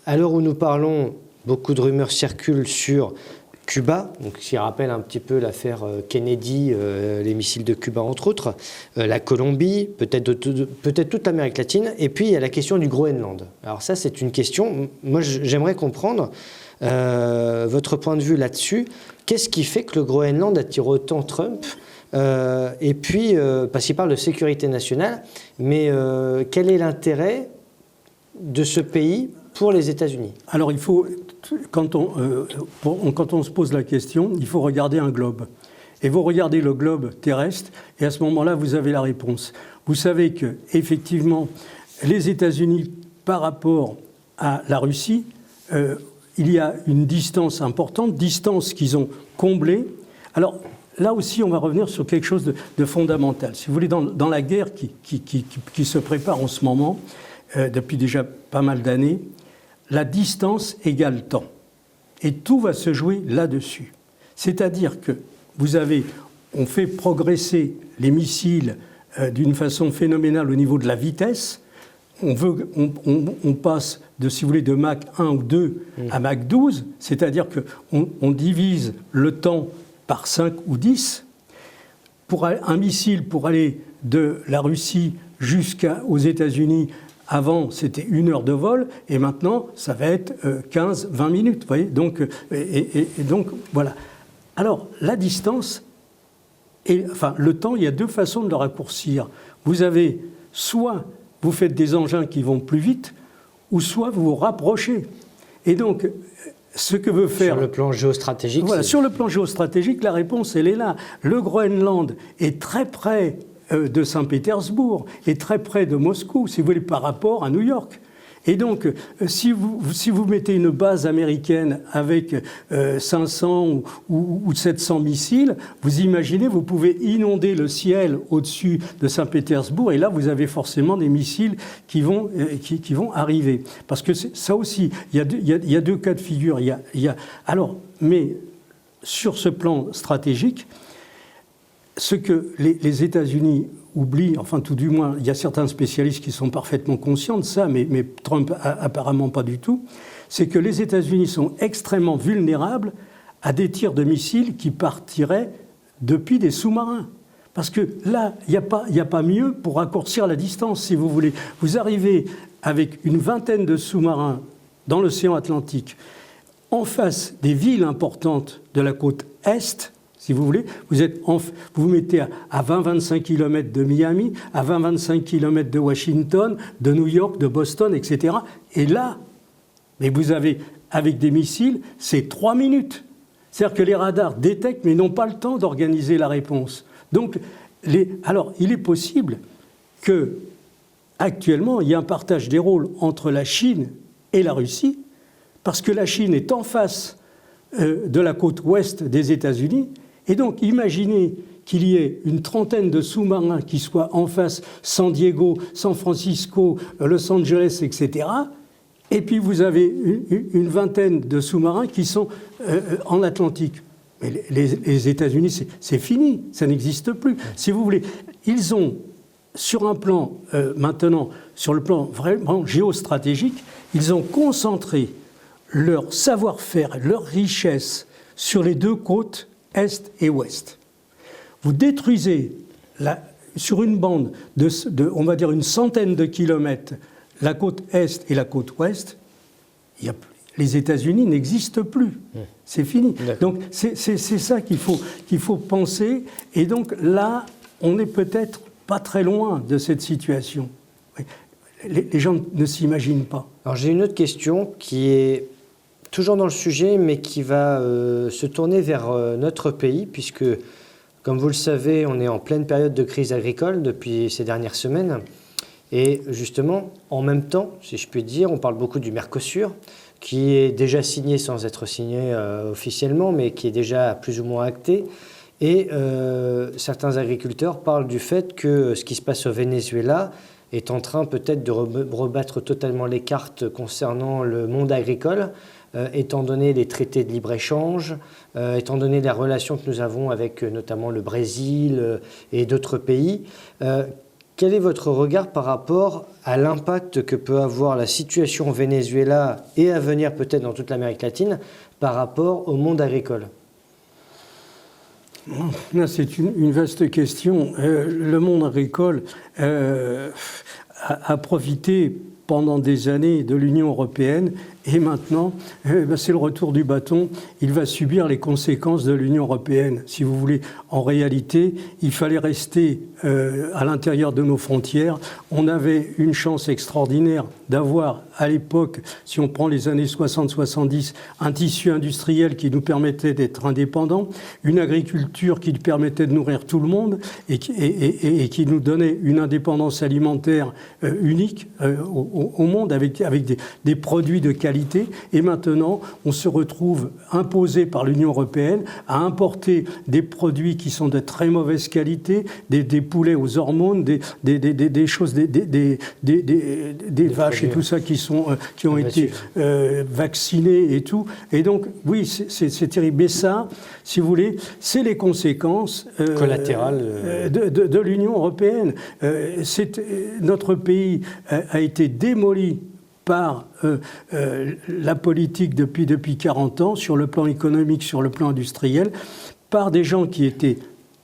À l'heure où nous parlons, beaucoup de rumeurs circulent sur Cuba, qui rappelle un petit peu l'affaire Kennedy, les missiles de Cuba entre autres, la Colombie, peut-être toute l'Amérique latine, et puis il y a la question du Groenland. Alors ça, c'est une question, moi j'aimerais comprendre votre point de vue là-dessus. Qu'est-ce qui fait que le Groenland attire autant Trump ? Et puis, parce qu'il parle de sécurité nationale, mais quel est l'intérêt de ce pays pour les États-Unis ? Alors, quand on se pose la question, il faut regarder un globe. Et vous regardez le globe terrestre, et à ce moment-là, vous avez la réponse. Vous savez qu'effectivement, les États-Unis, par rapport à la Russie, il y a une distance importante, distance qu'ils ont comblée. Alors, là aussi, on va revenir sur quelque chose de fondamental. Si vous voulez, dans la guerre qui se prépare en ce moment, depuis déjà pas mal d'années, la distance égale temps. Et tout va se jouer là-dessus. C'est-à-dire que on fait progresser les missiles d'une façon phénoménale au niveau de la vitesse. On passe si vous voulez, de Mach 1 ou 2 à Mach 12, c'est-à-dire qu'on divise le temps par 5 ou 10. Pour un missile, pour aller de la Russie jusqu'aux États-Unis, avant, c'était 1 heure de vol, et maintenant, ça va être 15-20 minutes. Vous voyez, donc, donc, voilà. Alors, la distance, le temps, il y a 2 façons de le raccourcir. Vous avez, soit vous faites des engins qui vont plus vite, ou soit vous vous rapprochez. Et donc, ce que veut faire... Sur le plan géostratégique... Voilà, sur le plan géostratégique, la réponse, elle est là. Le Groenland est très près de Saint-Pétersbourg, est très près de Moscou, si vous voulez, par rapport à New York. Et donc, si vous mettez une base américaine avec 500 ou 700 missiles, vous imaginez, vous pouvez inonder le ciel au-dessus de Saint-Pétersbourg, et là, vous avez forcément des missiles qui vont arriver. Parce que ça aussi, il y a 2 cas de figure. Alors, mais sur ce plan stratégique, ce que les États-Unis oublient, enfin tout du moins, il y a certains spécialistes qui sont parfaitement conscients de ça, mais Trump apparemment pas du tout, c'est que les États-Unis sont extrêmement vulnérables à des tirs de missiles qui partiraient depuis des sous-marins. Parce que là, il n'y a pas mieux pour raccourcir la distance, si vous voulez. Vous arrivez avec une vingtaine de sous-marins dans l'océan Atlantique, en face des villes importantes de la côte Est, si vous voulez, vous vous mettez à 20-25 km de Miami, à 20-25 km de Washington, de New York, de Boston, etc. Et là, mais vous avez, avec des missiles, c'est 3 minutes. C'est-à-dire que les radars détectent, mais n'ont pas le temps d'organiser la réponse. Donc, alors, il est possible qu'actuellement, il y ait un partage des rôles entre la Chine et la Russie, parce que la Chine est en face de la côte ouest des États-Unis. Et donc, imaginez qu'il y ait une trentaine de sous-marins qui soient en face, San Diego, San Francisco, Los Angeles, etc. Et puis, vous avez une vingtaine de sous-marins qui sont en Atlantique. Mais les États-Unis, c'est fini, ça n'existe plus. Si vous voulez, ils ont, sur un plan, maintenant, sur le plan vraiment géostratégique, ils ont concentré leur savoir-faire, leur richesse sur les 2 côtes, Est et Ouest. Vous détruisez sur une bande de, on va dire, une centaine de kilomètres, la côte Est et la côte Ouest, les États-Unis n'existent plus. C'est fini. Donc c'est ça qu'il faut penser. Et donc là, on n'est peut-être pas très loin de cette situation. Les gens ne s'imaginent pas. Alors j'ai une autre question qui est toujours dans le sujet, mais qui va se tourner vers notre pays, puisque, comme vous le savez, on est en pleine période de crise agricole depuis ces dernières semaines. Et justement, en même temps, si je puis dire, on parle beaucoup du Mercosur, qui est déjà signé sans être signé officiellement, mais qui est déjà plus ou moins acté. Et certains agriculteurs parlent du fait que ce qui se passe au Venezuela est en train peut-être de rebattre totalement les cartes concernant le monde agricole, étant donné les traités de libre-échange, étant donné les relations que nous avons avec notamment le Brésil et d'autres pays. Quel est votre regard par rapport à l'impact que peut avoir la situation au Venezuela et à venir peut-être dans toute l'Amérique latine par rapport au monde agricole ? Là, c'est une vaste question. Le monde agricole a profité pendant des années de l'Union européenne Et maintenant, c'est le retour du bâton. Il va subir les conséquences de l'Union européenne. Si vous voulez, en réalité, il fallait rester à l'intérieur de nos frontières. On avait une chance extraordinaire d'avoir, à l'époque, si on prend les années 60-70, un tissu industriel qui nous permettait d'être indépendants, une agriculture qui nous permettait de nourrir tout le monde et qui nous donnait une indépendance alimentaire unique au monde avec des produits de qualité. Et maintenant, on se retrouve imposé par l'Union européenne à importer des produits qui sont de très mauvaise qualité, des poulets aux hormones, des choses, des vaches et tout ça qui ont été vaccinées et tout. Et donc, oui, c'est terrible. Mais ça, si vous voulez, c'est les conséquences collatérales de l'Union européenne. Notre pays a été démoli par la politique depuis 40 ans, sur le plan économique, sur le plan industriel, par des gens qui étaient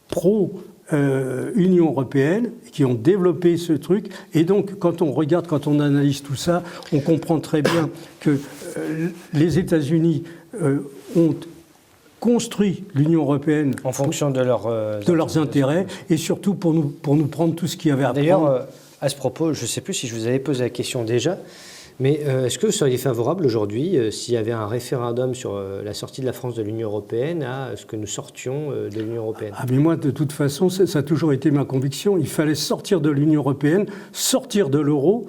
pro-Union européenne, qui ont développé ce truc. Et donc, quand on regarde, quand on analyse tout ça, on comprend très bien que les États-Unis ont construit l'Union européenne en fonction de leurs intérêts, et surtout pour nous prendre tout ce qu'il y avait à prendre. D'ailleurs, à ce propos, je ne sais plus si je vous avais posé la question déjà, mais est-ce que vous seriez favorable aujourd'hui, s'il y avait un référendum sur la sortie de la France de l'Union européenne, à ce que nous sortions de l'Union européenne ? Ah mais moi, de toute façon, ça a toujours été ma conviction. Il fallait sortir de l'Union européenne, sortir de l'euro,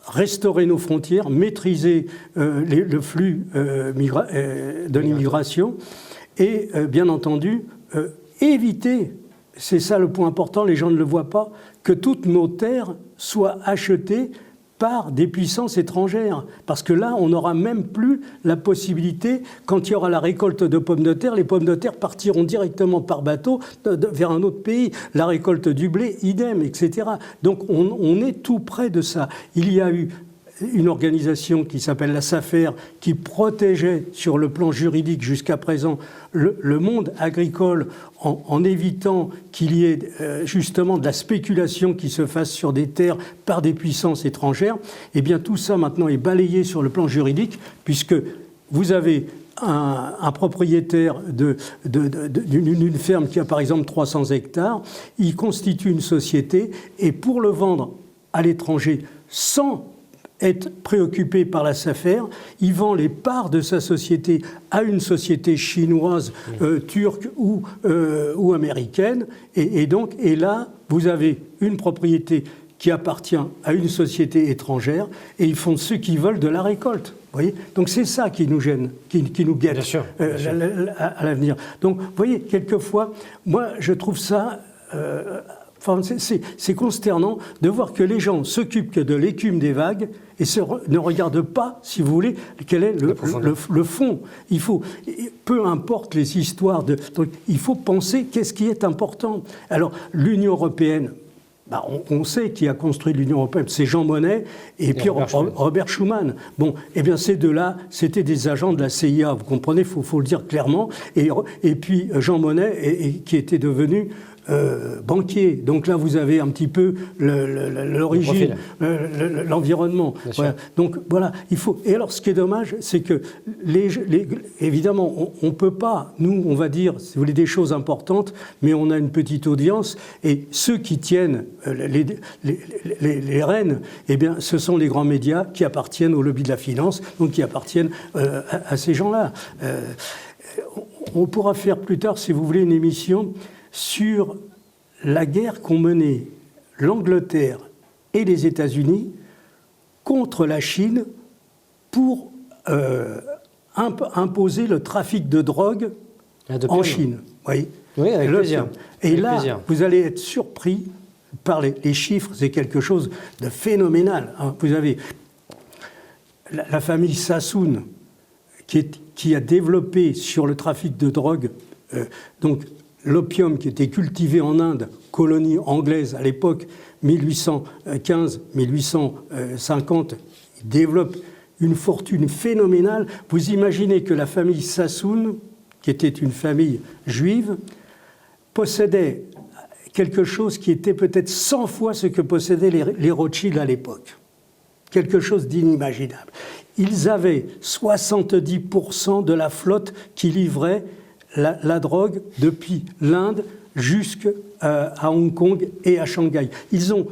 restaurer nos frontières, maîtriser le flux de l'immigration et, bien entendu, éviter, c'est ça le point important, les gens ne le voient pas, que toutes nos terres soient achetées par des puissances étrangères. Parce que là, on n'aura même plus la possibilité, quand il y aura la récolte de pommes de terre, les pommes de terre partiront directement par bateau vers un autre pays. La récolte du blé, idem, etc. Donc on est tout près de ça. Il y a eu une organisation qui s'appelle la SAFER, qui protégeait sur le plan juridique jusqu'à présent le monde agricole en évitant qu'il y ait justement de la spéculation qui se fasse sur des terres par des puissances étrangères. Eh bien tout ça maintenant est balayé sur le plan juridique, puisque vous avez un propriétaire d'une ferme qui a par exemple 300 hectares, il constitue une société, et pour le vendre à l'étranger sans être préoccupé par la SAFER, il vend les parts de sa société à une société chinoise, turque ou américaine, et là, vous avez une propriété qui appartient à une société étrangère, et ils font ce qu'ils veulent de la récolte. Vous voyez ? Donc c'est ça qui nous gêne, qui nous guette. Bien sûr. À l'avenir. Donc, vous voyez, quelquefois, moi, je trouve ça... c'est consternant de voir que les gens s'occupent que de l'écume des vagues et ne regardent pas, si vous voulez, quel est le fond. Peu importe les histoires, donc, il faut penser qu'est-ce qui est important. Alors, l'Union européenne, on sait qui a construit l'Union européenne, c'est Jean Monnet et puis Robert Schuman. Bon, eh bien ces deux-là, c'était des agents de la CIA, vous comprenez, faut le dire clairement. Et puis Jean Monnet, qui était devenu banquier. Donc là, vous avez un petit peu l'origine, l'environnement. Voilà. Donc voilà, il faut. Et alors, ce qui est dommage, c'est que évidemment, on ne peut pas. Nous, on va dire, si vous voulez, des choses importantes, mais on a une petite audience. Et ceux qui tiennent les rênes, eh bien, ce sont les grands médias qui appartiennent au lobby de la finance, donc qui appartiennent à ces gens-là. On pourra faire plus tard, si vous voulez, une émission sur la guerre qu'ont menée l'Angleterre et les États-Unis contre la Chine pour imposer le trafic de drogue en Chine. Oui, avec plaisir. Et là, vous allez être surpris par les chiffres, c'est quelque chose de phénoménal. Vous avez la famille Sassoon qui a développé sur le trafic de drogue, donc l'opium qui était cultivé en Inde, colonie anglaise à l'époque, 1815-1850, il développe une fortune phénoménale. Vous imaginez que la famille Sassoon, qui était une famille juive, possédait quelque chose qui était peut-être 100 fois ce que possédaient les Rothschild à l'époque. Quelque chose d'inimaginable. ils avaient 70% de la flotte qui livrait la drogue depuis l'Inde jusqu'à Hong Kong et à Shanghai. Ils ont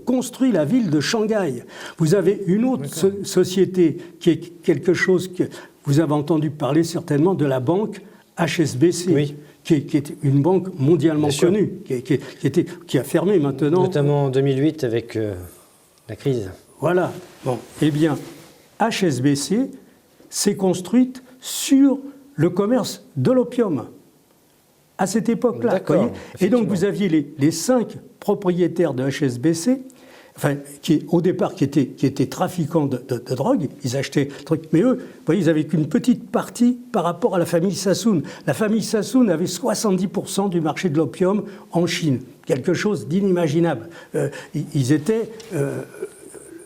construit la ville de Shanghai. Vous avez une autre société qui est quelque chose que vous avez entendu parler certainement de la banque HSBC, qui est une banque mondialement connue, qui a fermé maintenant. Notamment en 2008 avec la crise. Voilà. Bon, eh bien, HSBC s'est construite sur le commerce de l'opium à cette époque-là. D'accord. Et donc vous aviez les 5 propriétaires de HSBC, enfin, au départ qui étaient trafiquants de drogue, ils achetaient le truc, mais eux, vous voyez, ils n'avaient qu'une petite partie par rapport à la famille Sassoon. La famille Sassoon avait 70% du marché de l'opium en Chine, quelque chose d'inimaginable. Ils étaient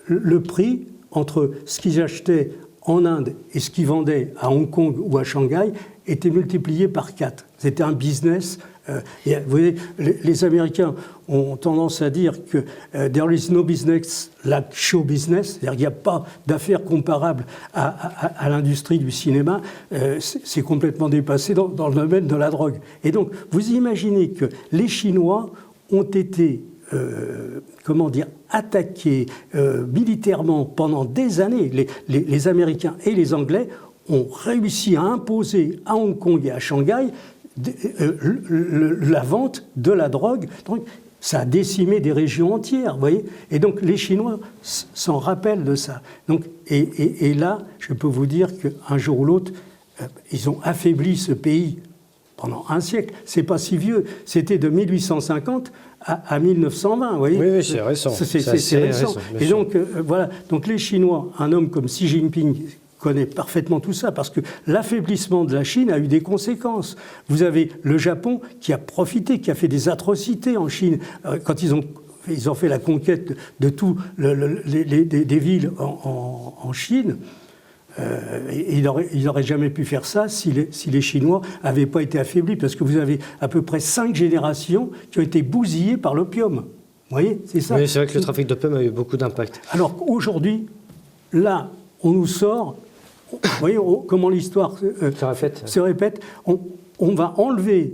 le prix entre ce qu'ils achetaient en Inde et ce qu'ils vendaient à Hong Kong ou à Shanghai était multiplié par 4. C'était un business. Et vous voyez, les Américains ont tendance à dire que there is no business like show business, c'est-à-dire qu'il n'y a pas d'affaires comparables à l'industrie du cinéma. C'est complètement dépassé dans le domaine de la drogue. Et donc, vous imaginez que les Chinois ont été attaqués militairement pendant des années. Les Américains et les Anglais ont réussi à imposer à Hong Kong et à Shanghai la vente de la drogue. Donc, ça a décimé des régions entières, vous voyez. Et donc les Chinois s'en rappellent de ça. Donc, et là, je peux vous dire qu'un jour ou l'autre, ils ont affaibli ce pays pendant un siècle. C'est pas si vieux. C'était de 1850 à 1920, vous voyez. Oui, c'est récent. C'est récent. Et donc, voilà. Donc les Chinois, un homme comme Xi Jinping connaît parfaitement tout ça, parce que l'affaiblissement de la Chine a eu des conséquences. Vous avez le Japon qui a profité, qui a fait des atrocités en Chine. Quand ils ont fait la conquête de tous des villes en Chine, ils n'auraient jamais pu faire ça si les Chinois n'avaient pas été affaiblis, parce que vous avez à peu près 5 générations qui ont été bousillées par l'opium. Vous voyez, c'est ça. Oui, c'est vrai que le trafic d'opium a eu beaucoup d'impact. Alors qu'aujourd'hui, là, on nous sort, vous voyez comment l'histoire se répète. On va enlever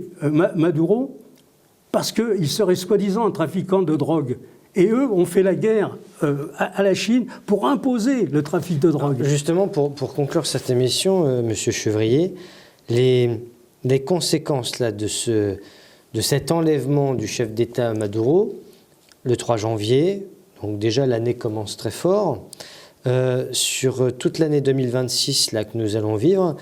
Maduro parce qu'il serait soi-disant un trafiquant de drogue. Et eux ont fait la guerre à la Chine pour imposer le trafic de drogue. Alors justement, pour conclure cette émission, Monsieur Chevrier, les conséquences là, de cet enlèvement du chef d'État Maduro, le 3 janvier, donc déjà l'année commence très fort, sur toute l'année 2026 là, que nous allons vivre,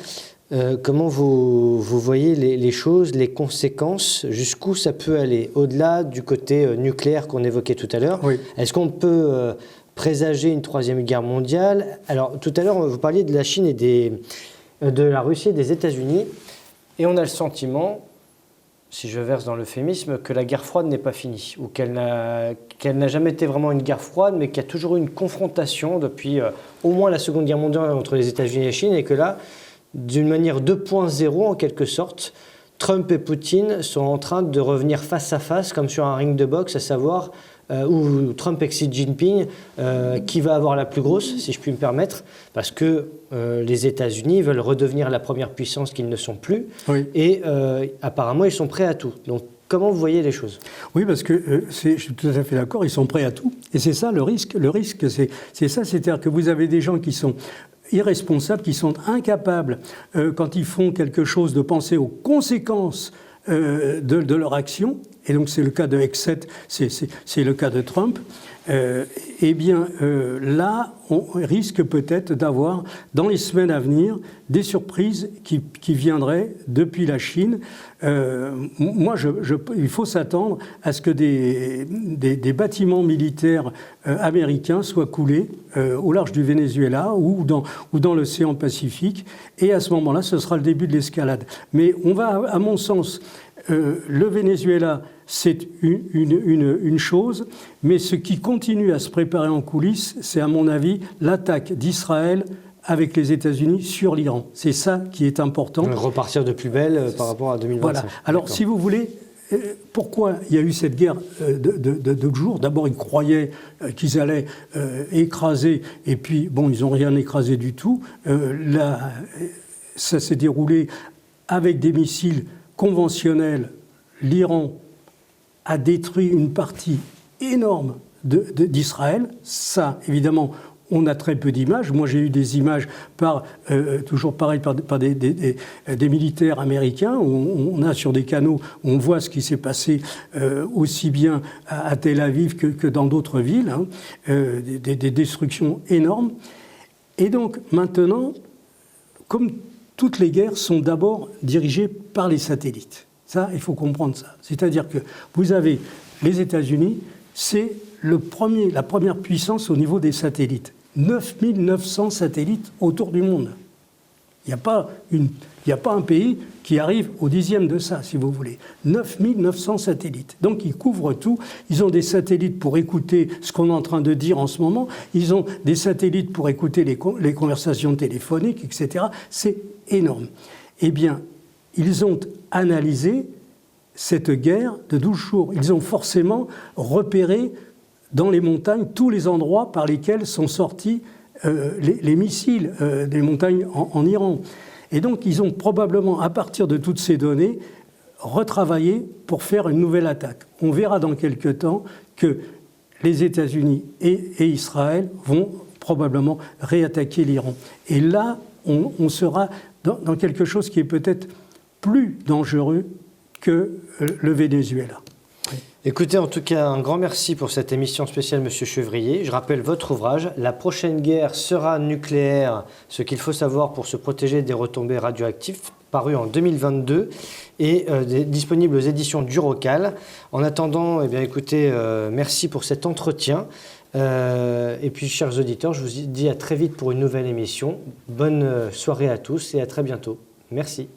comment vous voyez les choses, les conséquences, jusqu'où ça peut aller, au-delà du côté nucléaire qu'on évoquait tout à l'heure. Oui. Est-ce qu'on peut présager une 3e guerre mondiale? Alors, tout à l'heure, vous parliez de la Chine et de la Russie et des États-Unis, et on a le sentiment, si je verse dans l'euphémisme, que la guerre froide n'est pas finie, ou qu'elle n'a jamais été vraiment une guerre froide, mais qu'il y a toujours eu une confrontation depuis au moins la Seconde Guerre mondiale entre les États-Unis et la Chine, et que là, d'une manière 2.0 en quelque sorte, Trump et Poutine sont en train de revenir face à face, comme sur un ring de boxe, à savoir où Trump et Xi Jinping, qui va avoir la plus grosse, si je puis me permettre, parce que les États-Unis veulent redevenir la première puissance qu'ils ne sont plus, oui. Et apparemment ils sont prêts à tout. Donc comment vous voyez les choses? Oui, parce que je suis tout à fait d'accord, ils sont prêts à tout. Et c'est ça le risque. Le risque, c'est ça, c'est-à-dire que vous avez des gens qui sont irresponsables, qui sont incapables, quand ils font quelque chose, de penser aux conséquences de leur action. Et donc c'est le cas de Exet, c'est le cas de Trump. Eh bien là, on risque peut-être d'avoir dans les semaines à venir des surprises qui viendraient depuis la Chine. Moi, il faut s'attendre à ce que des bâtiments militaires américains soient coulés au large du Venezuela ou dans l'océan Pacifique. Et à ce moment-là, ce sera le début de l'escalade. Mais on va, à mon sens, le Venezuela, c'est une chose, mais ce qui continue à se préparer en coulisses, c'est à mon avis l'attaque d'Israël avec les États-Unis sur l'Iran. C'est ça qui est important. Repartir de plus belle par rapport à 2025. Voilà. Alors, si vous voulez, pourquoi il y a eu cette guerre de jours? D'abord, ils croyaient qu'ils allaient écraser, et puis, bon, ils n'ont rien écrasé du tout. Ça s'est déroulé avec des missiles conventionnels. L'Iran a détruit une partie énorme d'Israël. Ça, évidemment, on a très peu d'images. Moi, j'ai eu des images toujours pareil, par des militaires américains. On a sur des canaux, on voit ce qui s'est passé aussi bien à Tel Aviv que dans d'autres villes, hein, des destructions énormes. Et donc, maintenant, comme toutes les guerres sont d'abord dirigées par les satellites. Ça, il faut comprendre ça. C'est-à-dire que vous avez les États-Unis, c'est la première puissance au niveau des satellites. 9900 satellites autour du monde. Il n'y a pas un pays qui arrive au 10e de ça, si vous voulez. 9900 satellites. Donc, ils couvrent tout. Ils ont des satellites pour écouter ce qu'on est en train de dire en ce moment. Ils ont des satellites pour écouter les conversations téléphoniques, etc. C'est énorme. Eh bien, ils ont analysé cette guerre de 12 jours. Ils ont forcément repéré dans les montagnes tous les endroits par lesquels sont sortis les missiles des montagnes en Iran. Et donc, ils ont probablement, à partir de toutes ces données, retravaillé pour faire une nouvelle attaque. On verra dans quelques temps que les États-Unis et Israël vont probablement réattaquer l'Iran. Et là, on sera dans quelque chose qui est peut-être plus dangereux que le Venezuela. Écoutez, en tout cas, un grand merci pour cette émission spéciale, Monsieur Chevrier. Je rappelle votre ouvrage, La prochaine guerre sera nucléaire, ce qu'il faut savoir pour se protéger des retombées radioactives, paru en 2022 et disponible aux éditions du Rocal. En attendant, eh bien, écoutez, merci pour cet entretien. Et puis, chers auditeurs, je vous dis à très vite pour une nouvelle émission. Bonne soirée à tous et à très bientôt. Merci.